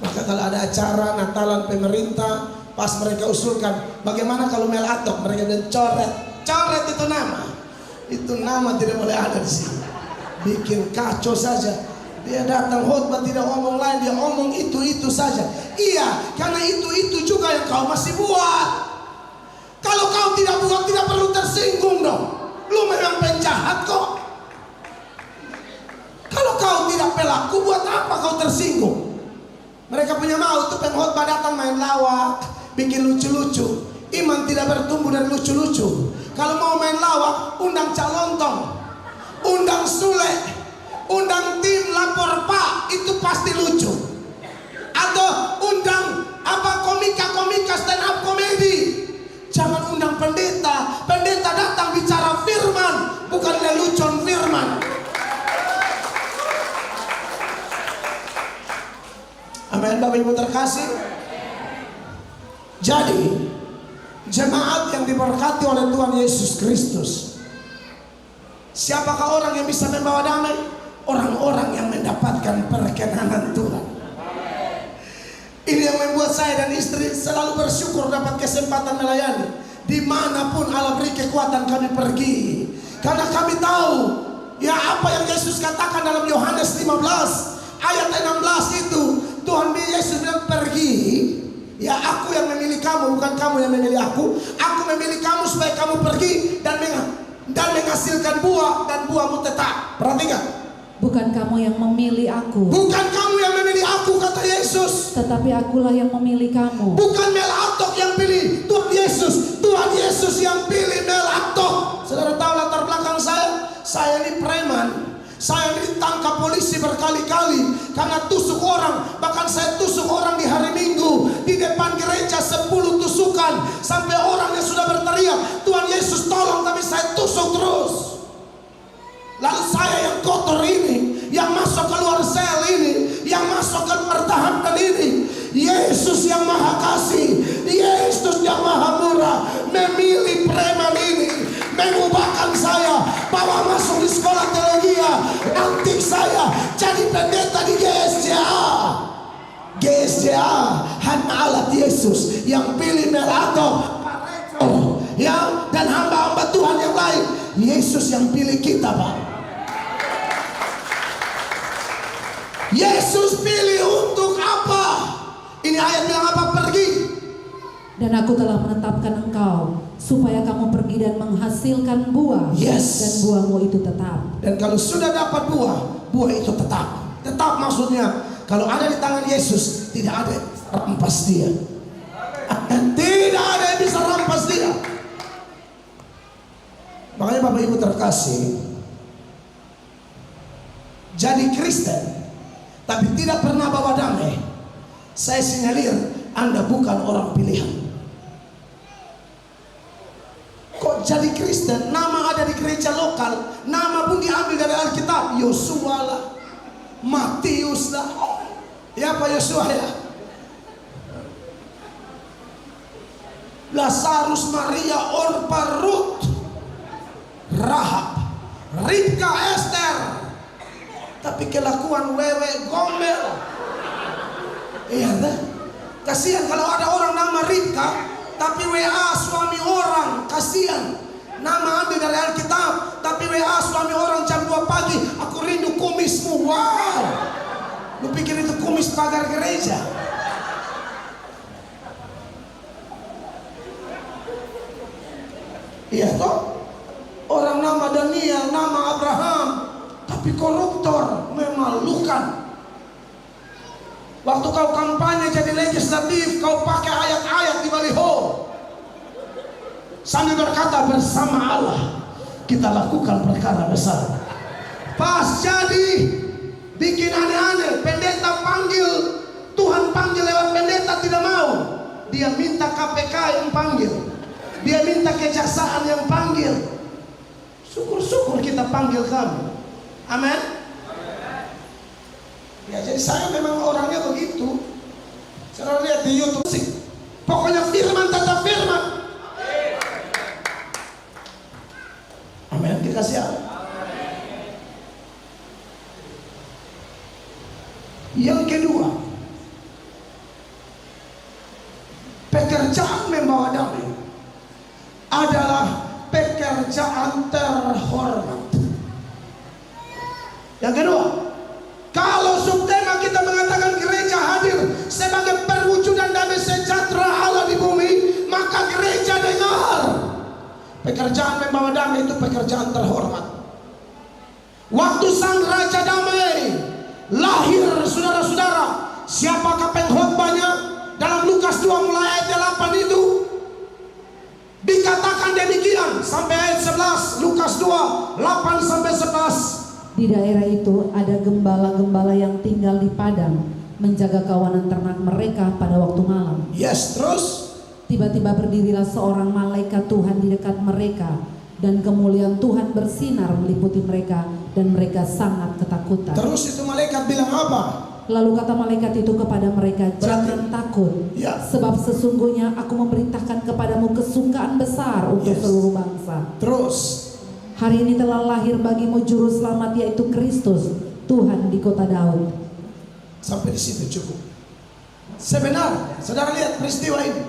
Speaker 2: Maka kalau ada acara Natalan pemerintah, pas mereka usulkan, bagaimana kalau Melatok? Mereka bilang coret itu nama. Itu nama tidak boleh ada di sini. Bikin kacau saja. Dia datang khotbah tidak ngomong lain, dia ngomong itu saja. Iya, karena itu juga yang kau masih buat. Kalau kau tidak buat, tidak perlu tersinggung dong. jahat kok. Kalau kau tidak pelaku, buat apa kau tersinggung? Mereka punya mau itu pengkhotbah datang main lawak, bikin lucu-lucu. Iman tidak bertumbuh dari lucu-lucu. Kalau mau main lawak, undang Cak Lontong, undang Sule, undang tim lapor Pak, itu pasti lucu. Atau undang komika stand up komedi. Jangan undang pendeta. Pendeta datang bicara firman, bukan lelucon firman. Amin, Bapak Ibu terkasih. Jadi jemaat yang diberkati oleh Tuhan Yesus Kristus, siapakah orang yang bisa membawa damai? Orang-orang yang mendapatkan perkenanan Tuhan. Ini yang membuat saya dan istri selalu bersyukur dapat kesempatan melayani. Dimanapun Allah beri kekuatan kami pergi. Karena kami tahu ya apa yang Yesus katakan dalam Yohanes 15 ayat 16 itu. Tuhan Yesus bilang pergi. Ya aku yang memilih kamu, bukan kamu yang memilih aku. Aku memilih kamu supaya kamu pergi dan menghasilkan buah, dan buahmu tetap. Perhatikan.
Speaker 3: Bukan kamu yang memilih aku.
Speaker 2: Bukan kamu yang memilih aku, kata Yesus.
Speaker 3: Tetapi akulah yang memilih kamu.
Speaker 2: Bukan Mel Atok yang pilih Tuhan Yesus. Tuhan Yesus yang pilih Mel Atok. Saudara tahu latar belakang saya? Saya ini preman. Saya ini ditangkap polisi berkali-kali karena tusuk orang. Bahkan saya tusuk orang di hari Minggu di depan gereja 10 tusukan. Sampai orangnya sudah berteriak, Tuhan Yesus tolong, tapi saya tusuk terus. Lalu saya yang kotor ini, yang masuk keluar sel ini, yang masuk ke pertahanan ini, Yesus yang maha kasih, Yesus yang maha murah, memilih preman ini, mengubahkan saya, bawa masuk di sekolah teologi, nanti saya jadi pendeta di GSJA. GSJA hanya alat Yesus yang pilih Melato, ya, dan hamba-hamba Tuhan yang lain. Yesus yang pilih kita, Pak. Yesus pilih untuk apa? Ini ayat bilang apa? Pergi.
Speaker 3: Dan aku telah menetapkan engkau supaya kamu pergi dan menghasilkan buah.
Speaker 2: Yes.
Speaker 3: Dan buahmu itu tetap.
Speaker 2: Dan kalau sudah dapat buah, buah itu tetap. Tetap maksudnya kalau ada di tangan Yesus, tidak ada yang bisa rampas dia. Dan tidak ada yang bisa rampas dia. Makanya Bapak Ibu terkasih, jadi Kristen tapi tidak pernah bawa damai, saya sinyalir Anda bukan orang pilihan. Kok jadi Kristen, nama ada di gereja lokal, nama pun diambil dari Alkitab. Yosua lah, Matius lah, ya Pak Yosua ya, Lazarus, Maria, Orpa, Ruth, Rahab, Ribka, Esther. Tapi kelakuan wewe gombel. Iya dah. Kasihan kalau ada orang nama Ribka tapi WA suami orang, kasihan. Nama ambil dari Alkitab tapi WA suami orang jam 2 pagi, aku rindu kumismu. Wow. Lu pikir itu kumis pagar gereja? Iya toh? Orang nama Daniel, nama Abraham, tapi koruptor, memalukan. Waktu kau kampanye jadi legislatif, kau pakai ayat-ayat di baliho sambil berkata bersama Allah kita lakukan perkara besar. Pas jadi bikin aneh-aneh, pendeta panggil, Tuhan panggil lewat pendeta tidak mau. Dia minta KPK yang panggil, dia minta kejaksaan yang panggil. Syukur-syukur kita panggil kamu. Amin. Ya jadi saya memang orangnya begitu. Saya lihat di YouTube sih, pokoknya firman tetap firman. Amin. Dikasih Allah. Yang kedua, pekerjaan membawa damai adalah pekerjaan terhormat. Yang kedua, kalau subtema kita mengatakan gereja hadir sebagai perwujudan damai sejahtera Allah di bumi, maka gereja dengar. Pekerjaan membawa damai itu pekerjaan terhormat. Waktu sang Raja Damai lahir, saudara-saudara, siapakah pengkhotbahnya? Dalam Lukas 2 mulai ayat 8 itu dikatakan demikian sampai ayat 11. Lukas 2 8 sampai 11.
Speaker 3: Di daerah itu ada gembala-gembala yang tinggal di padang, menjaga kawanan ternak mereka pada waktu malam.
Speaker 2: Yes, terus
Speaker 3: Tiba-tiba berdirilah seorang malaikat Tuhan di dekat mereka, dan kemuliaan Tuhan bersinar meliputi mereka, dan mereka sangat ketakutan.
Speaker 2: terus itu malaikat bilang apa?
Speaker 3: Lalu kata malaikat itu kepada mereka, "Jangan takut,
Speaker 2: Ya.
Speaker 3: sebab sesungguhnya aku memerintahkan kepadamu kesukaan besar untuk
Speaker 2: Yes.
Speaker 3: seluruh bangsa.
Speaker 2: Terus
Speaker 3: Hari ini telah lahir bagimu juru selamat, yaitu Kristus, Tuhan di kota Daud."
Speaker 2: sampai di situ cukup. Sebenarnya, saudara lihat peristiwa ini.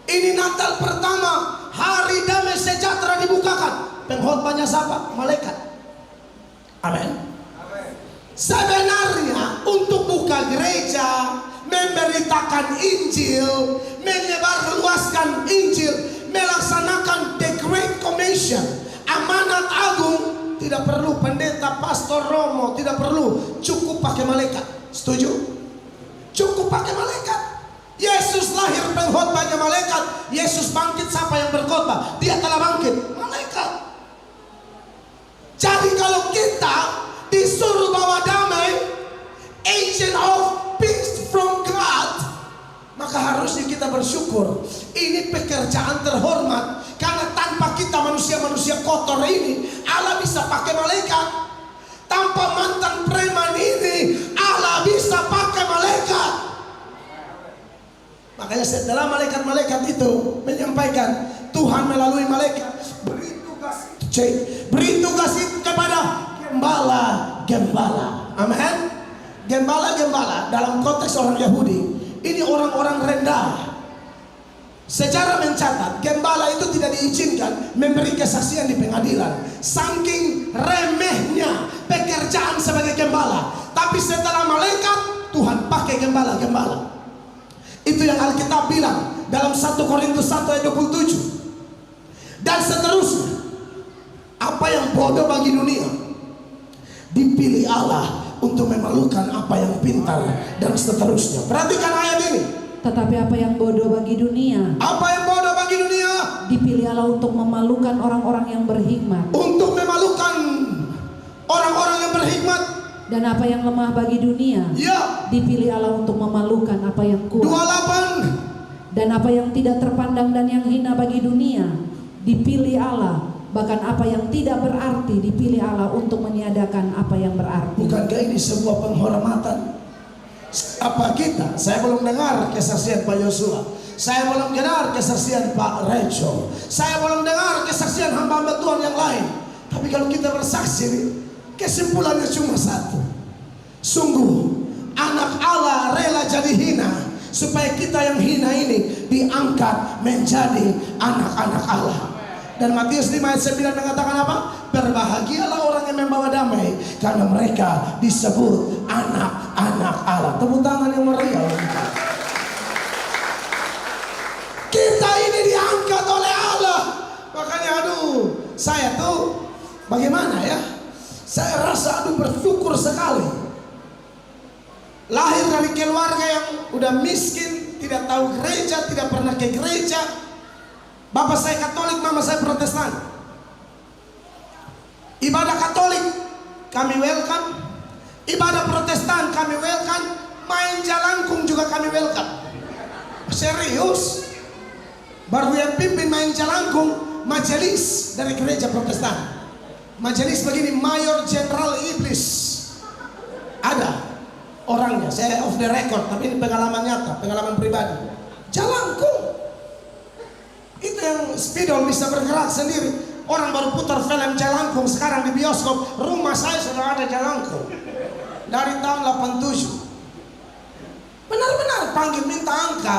Speaker 2: Ini Natal pertama, hari damai sejahtera dibukakan. Pengkhotbahnya siapa? Malaikat. Amin. Sebenarnya untuk buka gereja, memberitakan Injil, menyebarluaskan Injil, melaksanakan the Great Commission, amanat agung, tidak perlu pendeta, pastor, romo, tidak perlu, cukup pakai malaikat. Setuju? Cukup pakai malaikat. Yesus lahir, pengkhotbahnya malaikat. Yesus bangkit, siapa yang berkhotbah? Dia telah bangkit, malaikat. Jadi kalau kita disuruh bawa damai, agent of peace from God, maka harusnya kita bersyukur. Ini pekerjaan terhormat, karena tanpa kita manusia-manusia kotor ini, Allah bisa pakai malaikat. Tanpa mantan preman ini, Allah bisa pakai malaikat. Makanya setelah malaikat-malaikat itu menyampaikan, Tuhan melalui malaikat beri tugas itu kepada gembala-gembala. Amin. Gembala-gembala dalam konteks orang Yahudi, ini orang-orang rendah. Sejarah mencatat, gembala itu tidak diizinkan memberi kesaksian di pengadilan, saking remehnya pekerjaan sebagai gembala. Tapi setelah malaikat, Tuhan pakai gembala-gembala. Itu yang Alkitab bilang dalam 1 Korintus 1 ayat 27. Dan seterusnya, apa yang bodoh bagi dunia dipilih Allah untuk memalukan apa yang pintar, dan seterusnya. Perhatikan ayat ini.
Speaker 3: Tetapi apa yang bodoh bagi dunia,
Speaker 2: Apa yang bodoh bagi dunia
Speaker 3: dipilih Allah untuk memalukan orang-orang yang berhikmat.
Speaker 2: untuk memalukan orang-orang yang berhikmat.
Speaker 3: Dan apa yang lemah bagi dunia,
Speaker 2: Ya,
Speaker 3: dipilih Allah untuk memalukan apa yang kuat.
Speaker 2: 28.
Speaker 3: Dan apa yang tidak terpandang dan yang hina bagi dunia, dipilih Allah. Bahkan apa yang tidak berarti, dipilih Allah untuk meniadakan apa yang berarti.
Speaker 2: Bukankah ini sebuah penghormatan? Apa kita? Saya belum dengar kesaksian Pak Yosua. Saya belum dengar kesaksian Pak Rejo. Saya belum dengar kesaksian hamba-hamba Tuhan yang lain. Tapi kalau kita bersaksi, kesimpulannya cuma satu. Sungguh anak Allah rela jadi hina, supaya kita yang hina ini diangkat menjadi anak-anak Allah. Dan Matius 5 ayat 9 mengatakan apa? Berbahagialah orang yang membawa damai, karena mereka disebut anak-anak Allah. Tepuk tangan yang meriah. Kita ini diangkat oleh Allah. Makanya saya tuh bagaimana ya? Saya rasa bersyukur sekali. Lahir dari keluarga yang udah miskin, tidak tahu gereja, tidak pernah ke gereja. Bapak saya Katolik, mama saya Protestan. Ibadah Katolik kami welcome, ibadah Protestan kami welcome, main jalangkung juga kami welcome. Serius. Baru yang pimpin main jalangkung majelis dari gereja Protestan. Majelis begini, Mayor Jenderal Iblis. Ada orangnya, saya off the record, tapi ini pengalaman nyata, pengalaman pribadi. Jalangkung itu yang spidol bisa bergerak sendiri. Orang baru putar film jalangkung sekarang di bioskop. Rumah saya sudah ada jalangkung dari tahun 87. Benar-benar panggil minta angka.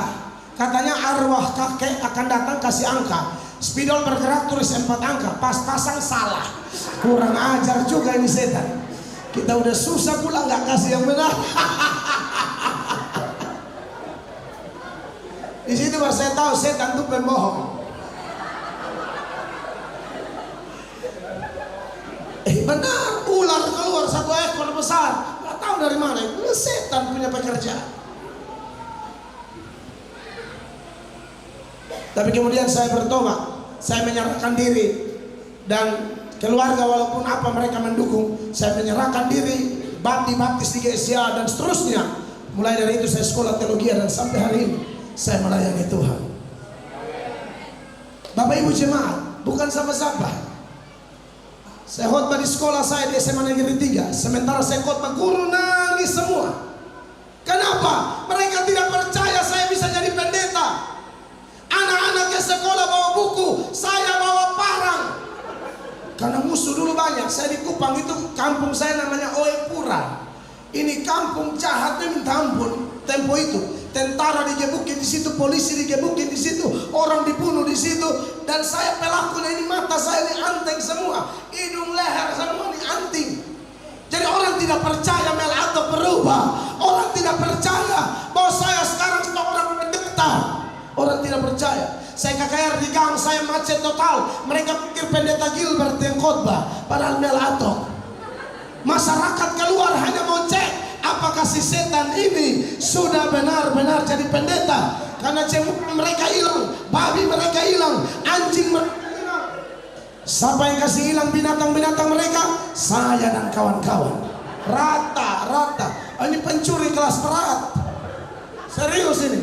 Speaker 2: Katanya arwah kakek akan datang kasih angka. Spidol bergerak tulis 4 angka. Pas pasang salah. Kurang ajar juga ini setan. Kita udah susah pula nggak kasih yang benar. Di situ baru saya tahu setan itu pembohong. Benar, ular satu ekor besar. Nggak tahu dari mana. Itu setan punya pekerjaan. Tapi kemudian saya bertobat, saya menyerahkan diri, dan keluarga walaupun apa mereka mendukung, saya menyerahkan diri, baptis di GSA dan seterusnya. Mulai dari itu saya sekolah teologi dan sampai hari ini saya melayani Tuhan. Bapak Ibu jemaat, bukan siapa-siapa. Saya khotbah di sekolah saya di SMA Negeri 3. Sementara saya khotbah, guru nangis semua. Kenapa? Mereka tidak percaya saya bisa jadi pendeta. Anak-anak ke sekolah bawa buku, saya bawa parang. Karena musuh dulu banyak. Saya di Kupang itu, kampung saya namanya Oepura. Ini kampung jahatnya minta ampun. Tempo itu tentara digebukin di situ, polisi digebukin di situ, orang dibunuh di situ, dan saya pelakunya. Ini mata saya ini anting semua, hidung leher semua ini anting. Jadi orang tidak percaya Mel atau berubah. Orang tidak percaya bahwa saya sekarang seorang pendeta. Orang tidak percaya. Saya KKR di gang, saya macet total. Mereka pikir pendeta Gilbert yang khotbah, padahal Mel Atok. Masyarakat keluar hanya mau cek apakah si setan ini sudah benar-benar jadi pendeta. Karena cemuk mereka hilang, babi mereka hilang, anjing mereka hilang. Siapa yang kasih hilang binatang-binatang mereka? Saya dan kawan-kawan. Rata. Ini pencuri kelas berat. Serius ini.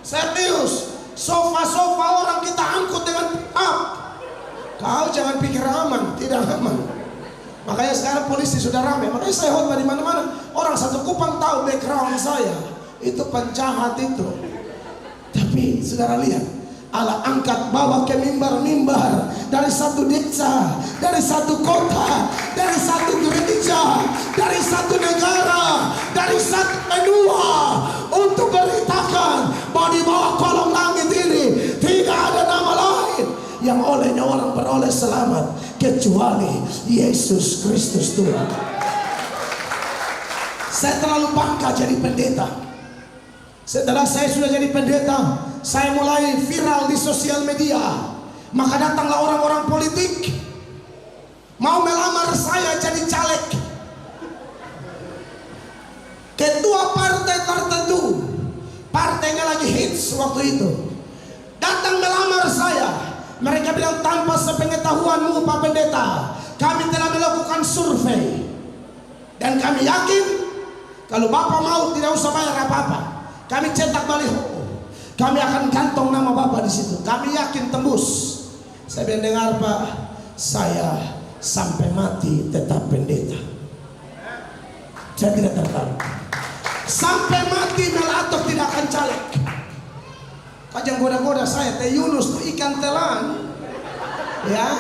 Speaker 2: Serius. Sofa-sofa orang kita angkut dengan up. Kau jangan pikir aman, tidak aman. Makanya sekarang polisi sudah ramai. Makanya saya khotbah di mana-mana. Orang satu Kupang tahu background saya. Itu penjahat itu. Tapi saudara lihat, Allah angkat bawa ke mimbar-mimbar dari satu desa, dari satu kota, dari satu gereja, dari satu negara, dari satu benua, untuk beritakan bahwa di bawah kolong langit ini tidak ada nama lain yang olehnya orang beroleh selamat kecuali Yesus Kristus Tuhan. Saya terlalu bangga jadi pendeta. Setelah saya sudah jadi pendeta, saya mulai viral di sosial media. Maka datanglah orang-orang politik mau melamar saya jadi caleg, ketua partai tertentu. Partainya lagi hits waktu itu. Datang melamar saya. Mereka bilang, tanpa sepengetahuanmu Pak Pendeta, kami telah melakukan survei, dan kami yakin kalau Bapak mau tidak usah bayar apa-apa. Kami cetak baliho, kami akan kantong nama Bapak di situ. Kami yakin tembus. Saya bilang, dengar Pak, saya sampai mati tetap pendeta. Saya tidak tertarik. Sampai mati Melatok tidak akan caleg. Kajang goda-goda saya, Teh Yunus tuh ikan telan, ya.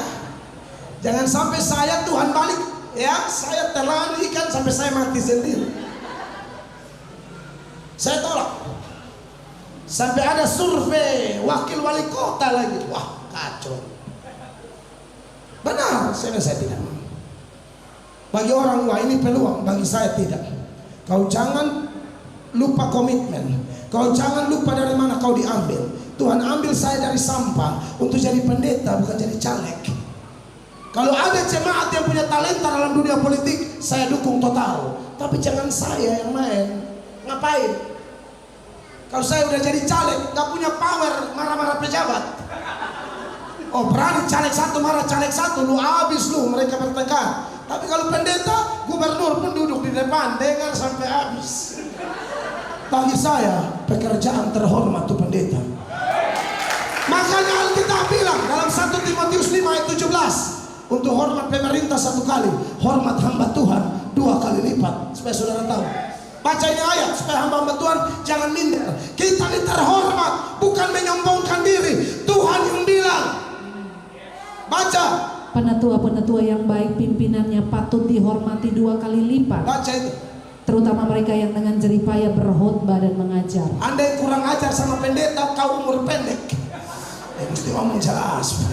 Speaker 2: Jangan sampai saya Tuhan balik, ya. Saya telan ikan sampai saya mati sendiri. Saya tolak. Sampai ada survei wakil wali kota lagi, wah kacau. Benar, saya tidak mau. Bagi orang, wah ini peluang, bagi saya tidak. Kau jangan lupa komitmen. Kau jangan lupa dari mana kau diambil. Tuhan ambil saya dari sampah untuk jadi pendeta, bukan jadi caleg. Kalau ada jemaat yang punya talenta dalam dunia politik, saya dukung total. Tapi jangan saya yang main. Ngapain? Kalau saya udah jadi caleg, gak punya power marah-marah pejabat. Oh berani caleg satu marah caleg satu, lu habis lu, mereka bertengkar. Tapi kalau pendeta, gubernur pun duduk di depan, dengar sampai habis. Bagi saya, pekerjaan terhormat itu pendeta. Makanya Alkitab bilang dalam 1 Timotius 5 ayat 17, untuk hormat pemerintah 1 kali, hormat hamba Tuhan 2 kali lipat. Supaya saudara tahu. Baca ini ayat supaya hamba Tuhan jangan minder. Kita ini terhormat, bukan menyombongkan diri. Tuhan yang bilang. Baca.
Speaker 3: Penatua-penatua yang baik pimpinannya patut dihormati 2 kali lipat.
Speaker 2: Baca itu.
Speaker 3: Terutama mereka yang dengan jeripaya berkhotbah dan mengajar.
Speaker 2: Anda yang kurang ajar sama pendeta, kau umur pendek. Mesti ngomong jelas.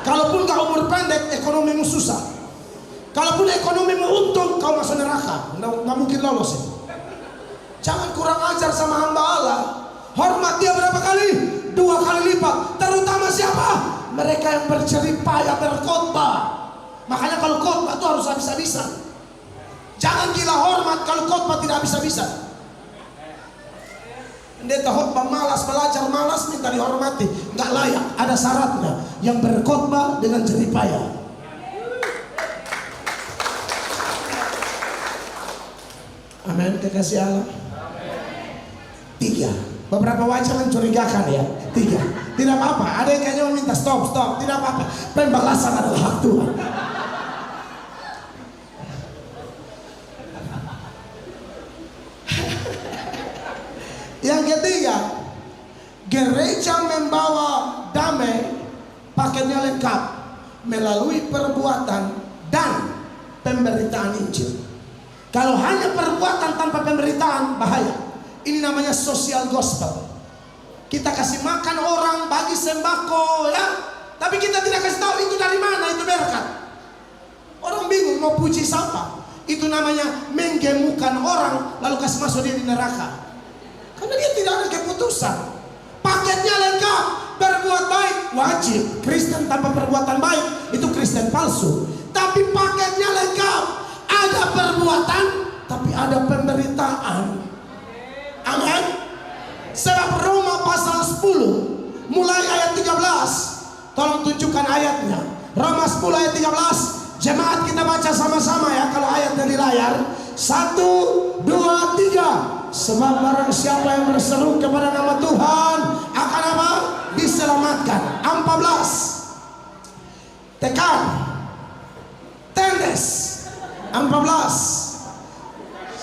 Speaker 2: Kalaupun kau umur pendek, ekonomimu susah. Kalaupun ekonomimu untung, kau masuk neraka. Nggak mungkin lolos ya. Jangan kurang ajar sama hamba Allah. Hormat dia berapa kali? 2 kali lipat. Terutama siapa? Mereka yang berjeripaya berkhotbah. Makanya kalau khotbah itu harus habis-habisan. Jangan gila hormat kalau khotbah tidak bisa-bisa. Pendeta khotbah malas, belajar malas, minta dihormati, nggak layak. Ada syaratnya. Yang berkhotbah dengan jerih payah. Amin, kekasih Allah. 3. Beberapa wajah mencurigakan ya. 3. Tidak apa-apa. Ada yang kayaknya meminta stop. Tidak apa-apa. Pembalasan adalah hak Tuhan. Yang ketiga, gereja membawa damai, pakainya lengkap melalui perbuatan dan pemberitaan Injil. Kalau hanya perbuatan tanpa pemberitaan, bahaya. Ini namanya social gospel. Kita kasih makan orang, bagi sembako, ya, tapi kita tidak kasih tahu itu dari mana, itu berkat. Orang bingung mau puji siapa. Itu namanya menggemukkan orang lalu kasih masuk dia di neraka. Karena dia tidak ada keputusan. Paketnya lengkap, berbuat baik wajib. Kristen tanpa perbuatan baik itu Kristen palsu. Tapi paketnya lengkap, ada perbuatan tapi ada pemberitaan. Amin. Sebab Roma pasal 10 mulai ayat 13. Tolong tunjukkan ayatnya. Roma 10 ayat 13. Jemaat kita baca sama-sama ya, kalau ayatnya di layar. 1, 2, 3. Sebab barang siapa yang berseru kepada nama Tuhan akan apa? Diselamatkan. 14. Tekan. Tendes. 14.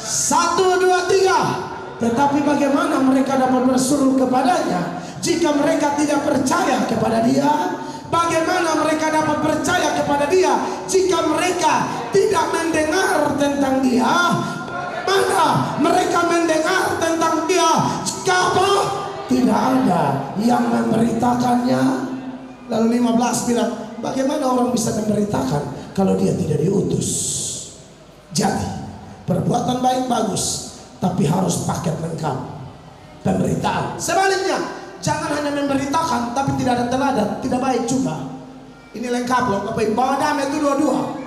Speaker 2: 1, 2, 3. Tetapi bagaimana mereka dapat berseru kepadanya jika mereka tidak percaya kepada dia? Bagaimana mereka dapat percaya kepada dia jika mereka tidak mendengar tentang dia? Mana mereka mendengar tentang dia jika apa? Tidak ada yang memberitakannya. Lalu 15 bilang, bagaimana orang bisa memberitakan kalau dia tidak diutus? Jadi perbuatan baik bagus, tapi harus paket lengkap pemberitaan. Sebaliknya, jangan hanya memberitakan tapi tidak ada teladan, tidak baik juga. Ini lengkap loh. Bawa damai itu dua-dua.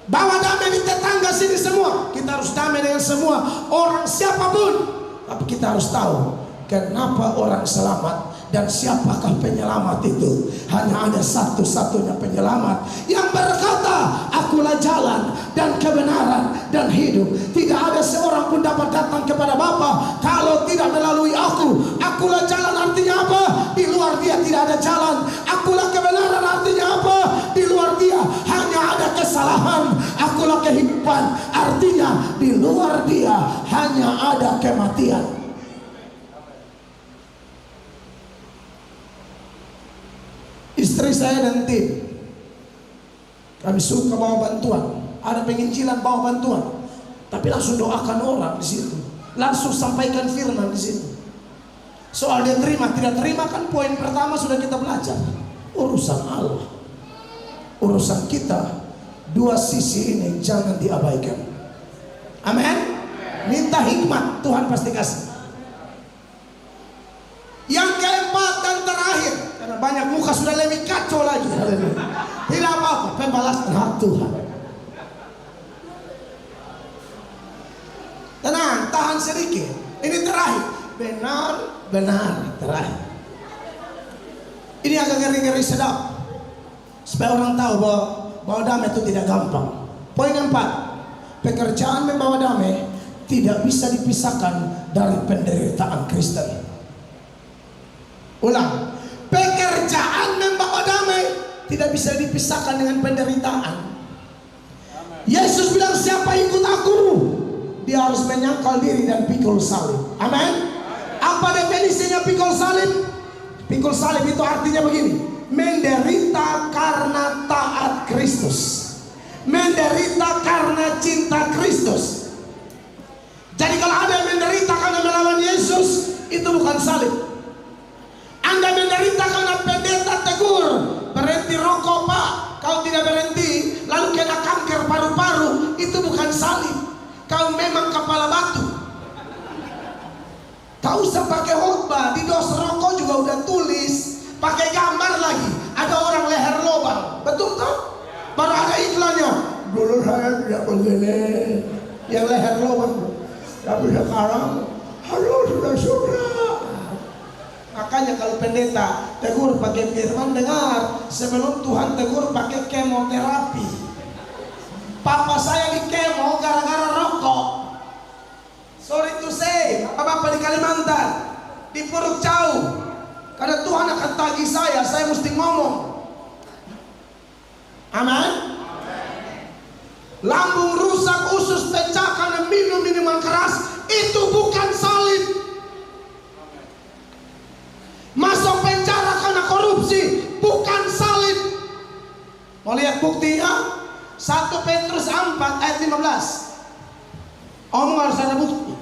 Speaker 2: Bawa damai di tetangga sini semua. Kita harus damai dengan semua orang siapapun. Tapi kita harus tahu kenapa orang selamat dan siapakah penyelamat itu. Hanya ada satu-satunya penyelamat yang berkata, akulah jalan dan kebenaran dan hidup. Tidak ada seorang pun dapat datang kepada Bapa kalau tidak melalui aku. Akulah jalan artinya apa? Di luar dia tidak ada jalan. Akulah kebenaran artinya apa? Di luar dia hanya ada kesalahan. Akulah kehidupan artinya di luar dia hanya ada kematian. Istri saya dan tim, kami suka bawa bantuan. Ada penginjilan bawa bantuan, tapi langsung doakan orang di situ, langsung sampaikan firman di situ. Soal dia terima tidak terima kan poin pertama sudah kita belajar. Urusan Allah, urusan kita. Dua sisi ini jangan diabaikan. Amin. Minta hikmat, Tuhan pasti kasih. Yang keempat dan terakhir, karena banyak muka sudah lebih kacau lagi. Tidak apa-apa, pembalasan hak Tuhan. Tenang, tahan sedikit. Ini terakhir, benar terakhir. Ini agak ngeri-ngeri sedap, supaya orang tahu bahwa damai itu tidak gampang. Poin 4, pekerjaan membawa damai tidak bisa dipisahkan dari penderitaan Kristen. Ulang, pekerjaan membawa damai tidak bisa dipisahkan dengan penderitaan. Yesus bilang, siapa ikut aku, dia harus menyangkal diri dan pikul salib. Amin. Apa definisinya pikul salib? Pikul salib itu artinya begini, menderita karena taat Kristus, menderita karena cinta Kristus. Jadi kalau ada yang menderita karena melawan Yesus, itu bukan salib. Anda menderita karena pendeta tegur, berhenti rokok Pak, kau tidak berhenti, lalu kena kanker paru-paru, itu bukan salib. Kau memang kepala batu. Kau usah pakai khotbah, di dos rokok juga udah tulis, pakai gambar lagi, ada orang leher lobang, betul toh? Baru ada iklannya? Dulu saya tidak begini, yang leher lubang. Tapi sekarang, halo sudah. Makanya kalau pendeta tegur pakai firman, dengar, sebelum Tuhan tegur pakai kemoterapi. Papa saya di kemo gara-gara rokok. Sorry to say, bapak-bapak di Kalimantan, di Puruk jauh. Karena Tuhan akan tagih saya mesti ngomong. Amin. Lambung rusak, usus pecah karena minum minuman keras, itu bukan salib. Masuk penjara karena korupsi, bukan salib. Mau lihat buktinya? 1 Petrus 4 ayat 15. Omong harus ada bukti.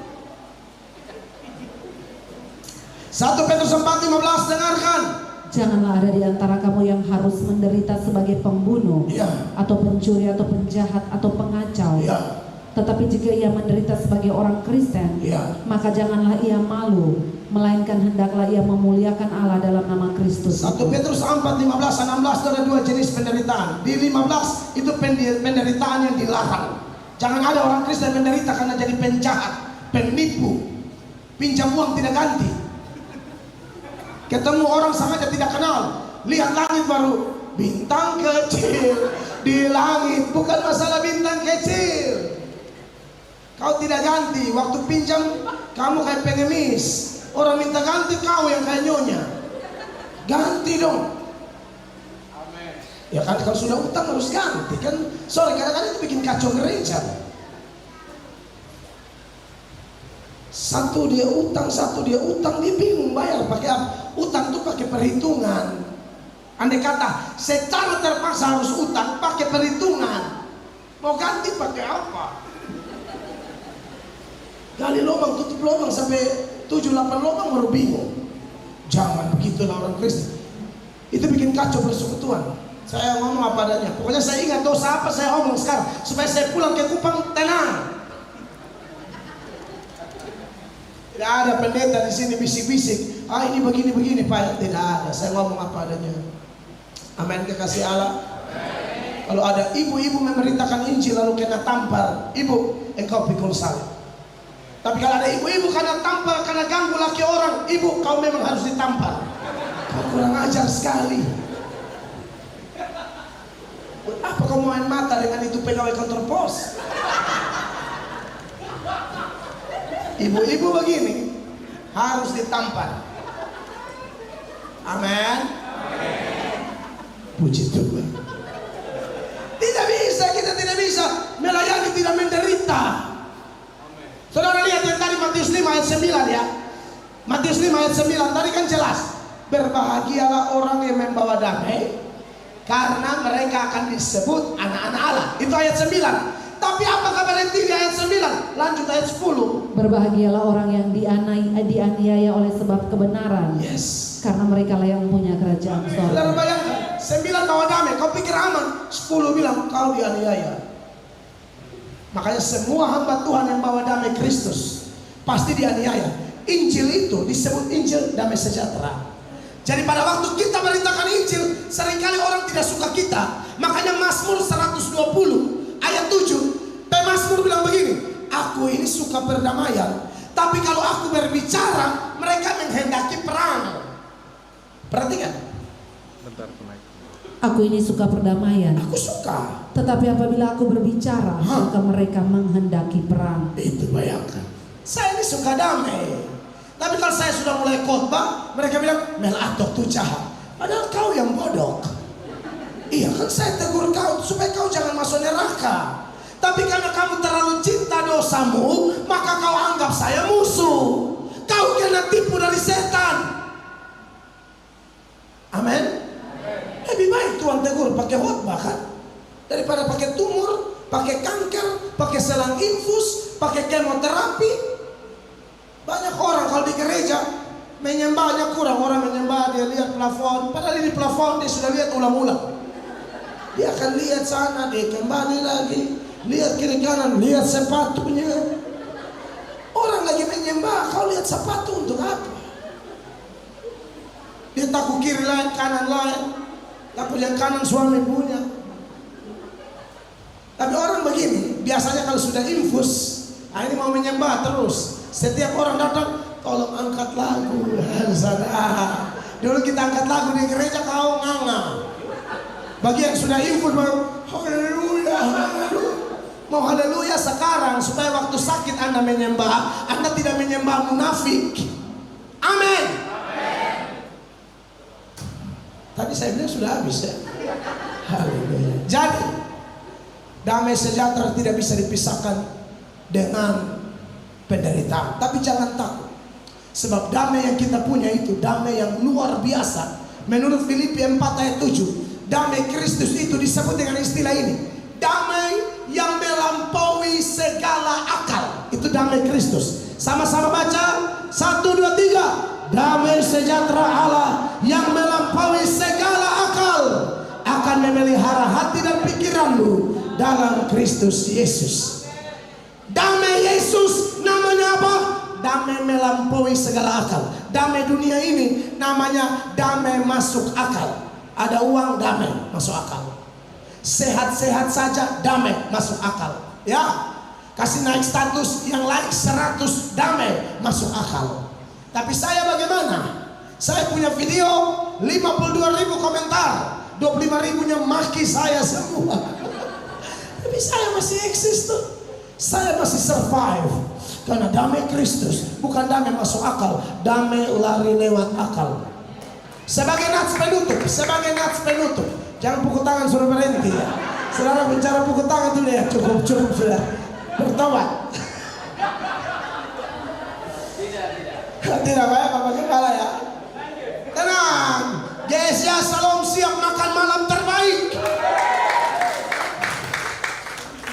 Speaker 2: 1 Petrus 4:15, dengarkan.
Speaker 3: Janganlah ada di antara kamu yang harus menderita sebagai pembunuh, atau pencuri, atau penjahat, atau pengacau. Tetapi jika ia menderita sebagai orang Kristen, maka janganlah ia malu, melainkan hendaklah ia memuliakan Allah dalam nama Kristus.
Speaker 2: 1 Petrus 4:15-16 ada 2 jenis penderitaan. Di 15 itu penderitaan yang dilarang. Jangan ada orang Kristen menderita karena jadi penjahat, penipu, pinjam uang tidak ganti. Ketemu orang sengaja tidak kenal, lihat langit baru bintang kecil di langit. Bukan masalah bintang kecil, kau tidak ganti. Waktu pinjam kamu kayak pengemis, orang minta ganti kau yang kayak nyonya. Ganti dong. Amen. Ya kan kalau sudah utang harus ganti kan. Sorry, kadang-kadang itu bikin kacau gereja. Satu dia utang, dia bingung bayar pakai apa? Utang tuh pakai perhitungan. Andai kata secara terpaksa harus utang, pakai perhitungan. Mau ganti pakai apa? Gali lubang, tutup lubang sampai 7-8 lubang baru bingung. Jangan begitulah orang Kristen. Itu bikin kacau persekutuan. Saya ngomong apa adanya. Pokoknya saya ingat dosa apa saya ngomong sekarang supaya saya pulang ke Kupang tenang. Tidak ada pendeta di sini bisik-bisik. Ini begini Pak. Tidak ada. Saya ngomong apa adanya. Amin, kekasih Allah. Amen. Kalau ada ibu-ibu memerintahkan Injil lalu kena tampar, ibu, engkau pikul salib. Tapi kalau ada ibu-ibu kena tampar karena ganggu laki orang, ibu, kau memang harus ditampar. Kau kurang ajar sekali. Apa kau main mata dengan itu pegawai kantor pos? Ibu-ibu begini harus ditampar. Amin. Puji Tuhan. Tidak bisa, kita tidak bisa melayani tidak menderita. Saudara lihat yang tadi Matius 5 ayat 9 ya. Matius 5 ayat 9 tadi kan jelas. Berbahagialah orang yang membawa damai, karena mereka akan disebut anak-anak Allah. Itu ayat 9. Tapi apakah berhenti di ayat 9? Lanjut ayat 10.
Speaker 3: Berbahagialah orang yang dianiaya oleh sebab kebenaran.
Speaker 2: Yes.
Speaker 3: Karena mereka lah yang punya kerajaan sorga.
Speaker 2: Lalu bayangkan, 9 bawa damai, kau pikir aman, 10 bilang kau dianiaya. Makanya semua hamba Tuhan yang bawa damai Kristus pasti dianiaya. Injil itu disebut Injil damai sejahtera. Jadi pada waktu kita beritakan Injil, seringkali orang tidak suka kita. Makanya Mazmur 120 ayat 7, Pemazmur bilang begini, aku ini suka perdamaian, tapi kalau aku berbicara mereka menghendaki perang. Perhatikan.
Speaker 3: Aku ini suka perdamaian.
Speaker 2: Aku suka.
Speaker 3: Tetapi apabila aku berbicara, maka mereka menghendaki perang.
Speaker 2: Itu bayangkan. Saya ini suka damai. Tapi kalau saya sudah mulai khotbah, mereka bilang melatok tuh jahat. Padahal kau yang bodoh. Iya kan saya tegur kau supaya kau jangan masuk neraka. Tapi karena kamu terlalu cinta dosamu, maka kau anggap saya musuh. Kau kena tipu dari setan. Amin. Lebih baik Tuhan tegur pakai khotbah kan, daripada pakai tumor, pakai kanker, pakai selang infus, pakai kemoterapi. Banyak orang kalau di gereja menyembahnya kurang. Orang menyembah dia lihat plafon, padahal di plafon dia sudah lihat ulang-ulang. Dia akan lihat sana, dia kembali lagi, lihat kiri kanan, lihat sepatunya. Orang lagi menyembah, kau lihat sepatu untuk apa? Dia takut kiri lain, kanan lain. Takut yang kanan suami punya. biasanya kalau sudah infus, ini mau menyembah terus. Setiap orang datang, tolong angkat lagu. Dulu kita angkat lagu di gereja, kau nganga. Bagi yang sudah infus baru haleluya, haleluya. Mau haleluya sekarang supaya waktu sakit Anda menyembah, Anda tidak menyembah munafik. Amin. Tadi saya bilang sudah habis ya. Haleluya. Jadi damai sejahtera tidak bisa dipisahkan dengan penderitaan. Tapi jangan takut, sebab damai yang kita punya itu damai yang luar biasa. Menurut Filipi 4 ayat 7, damai Kristus itu disebut dengan istilah ini, damai yang melampaui segala akal. Itu damai Kristus. Sama-sama baca, 1, 2, 3. Damai sejahtera Allah yang melampaui segala akal akan memelihara hati dan pikiranmu dalam Kristus Yesus. Damai Yesus namanya apa? Damai melampaui segala akal. Damai dunia ini namanya damai masuk akal. Ada uang, damai masuk akal. Sehat-sehat saja, damai masuk akal. Ya, kasih naik status yang like 100, damai masuk akal. Tapi saya bagaimana? Saya punya video 52.000 komentar, 25.000-nya maki saya semua. Tapi saya masih eksis tuh. Saya masih survive karena damai Kristus, bukan damai masuk akal, damai lari lewat akal. Sebagai nats penutup, jangan pukul tangan, suruh berhenti ya. Saudara bicara pukul tangan dulu ya, cukup sudah. Bertobat. Tidak banyak Bapak Gembala ya. Tenang, GSA Salom siap makan malam terbaik.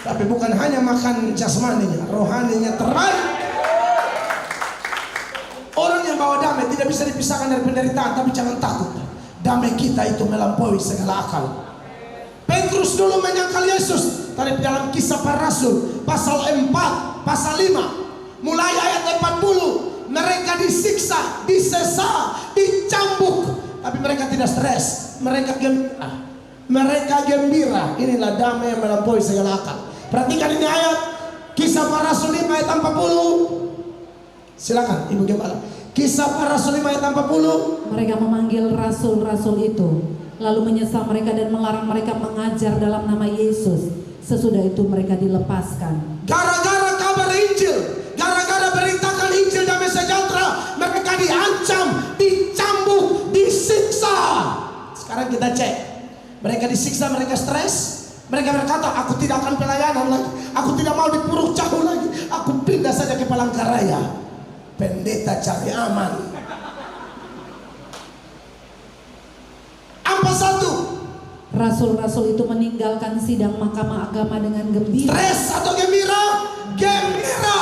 Speaker 2: Tapi bukan hanya makan jasmaninya, rohaninya terbaik. Orang yang bawa damai tidak bisa dipisahkan dari penderitaan. Tapi jangan takut, damai kita itu melampaui segala akal. Petrus dulu menyangkal Yesus. Tadi dalam Kisah Para Rasul pasal 4, pasal 5, mulai ayat 40, mereka disiksa, disesa, dicambuk, tapi mereka tidak stres. Mereka gembira. Inilah damai yang melampaui segala akal. Perhatikan ini ayat Kisah Para Rasul 5 ayat 40. Silakan Ibu Gembala. Kisah Para Rasul 5 ayat 40.
Speaker 3: Mereka memanggil rasul-rasul itu, lalu menyesal mereka dan melarang mereka mengajar dalam nama Yesus. Sesudah itu mereka dilepaskan.
Speaker 2: Gara-gara kabar Injil, gara-gara beritakan Injil damai sejahtera, mereka diancam, dicambuk, disiksa. Sekarang kita cek, mereka disiksa, mereka stres. Mereka berkata, aku tidak akan pelayanan lagi, aku tidak mau di Puruk Jauh lagi, aku pindah saja ke Palangkaraya. Pendeta cari aman. Apa satu?
Speaker 3: Rasul-rasul itu meninggalkan sidang mahkamah agama dengan gembira.
Speaker 2: Stres atau gembira? Gembira.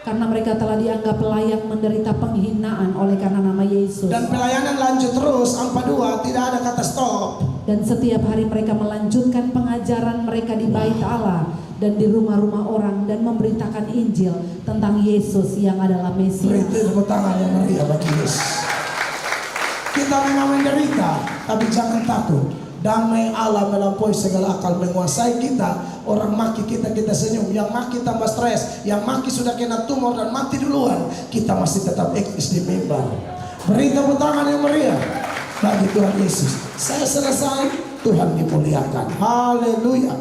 Speaker 3: Karena mereka telah dianggap layak menderita penghinaan oleh karena nama Yesus.
Speaker 2: Dan pelayanan lanjut terus, ampa 2, tidak ada kata stop.
Speaker 3: Dan setiap hari mereka melanjutkan pengajaran mereka di bait Allah dan di rumah-rumah orang dan memberitakan Injil tentang Yesus yang adalah Mesias.
Speaker 2: Beri tepuk tangan yang meriah bagi Yesus. Kita memang menderita, tapi jangan takut. Damai Allah melampaui segala akal menguasai kita. Orang maki kita, kita senyum. Yang maki tambah stres, yang maki sudah kena tumor dan mati duluan, kita masih tetap eksis di mimbar. Beri tepuk tangan yang meriah bagi Tuhan Yesus. Saya selesai, Tuhan dimuliakan. Haleluya.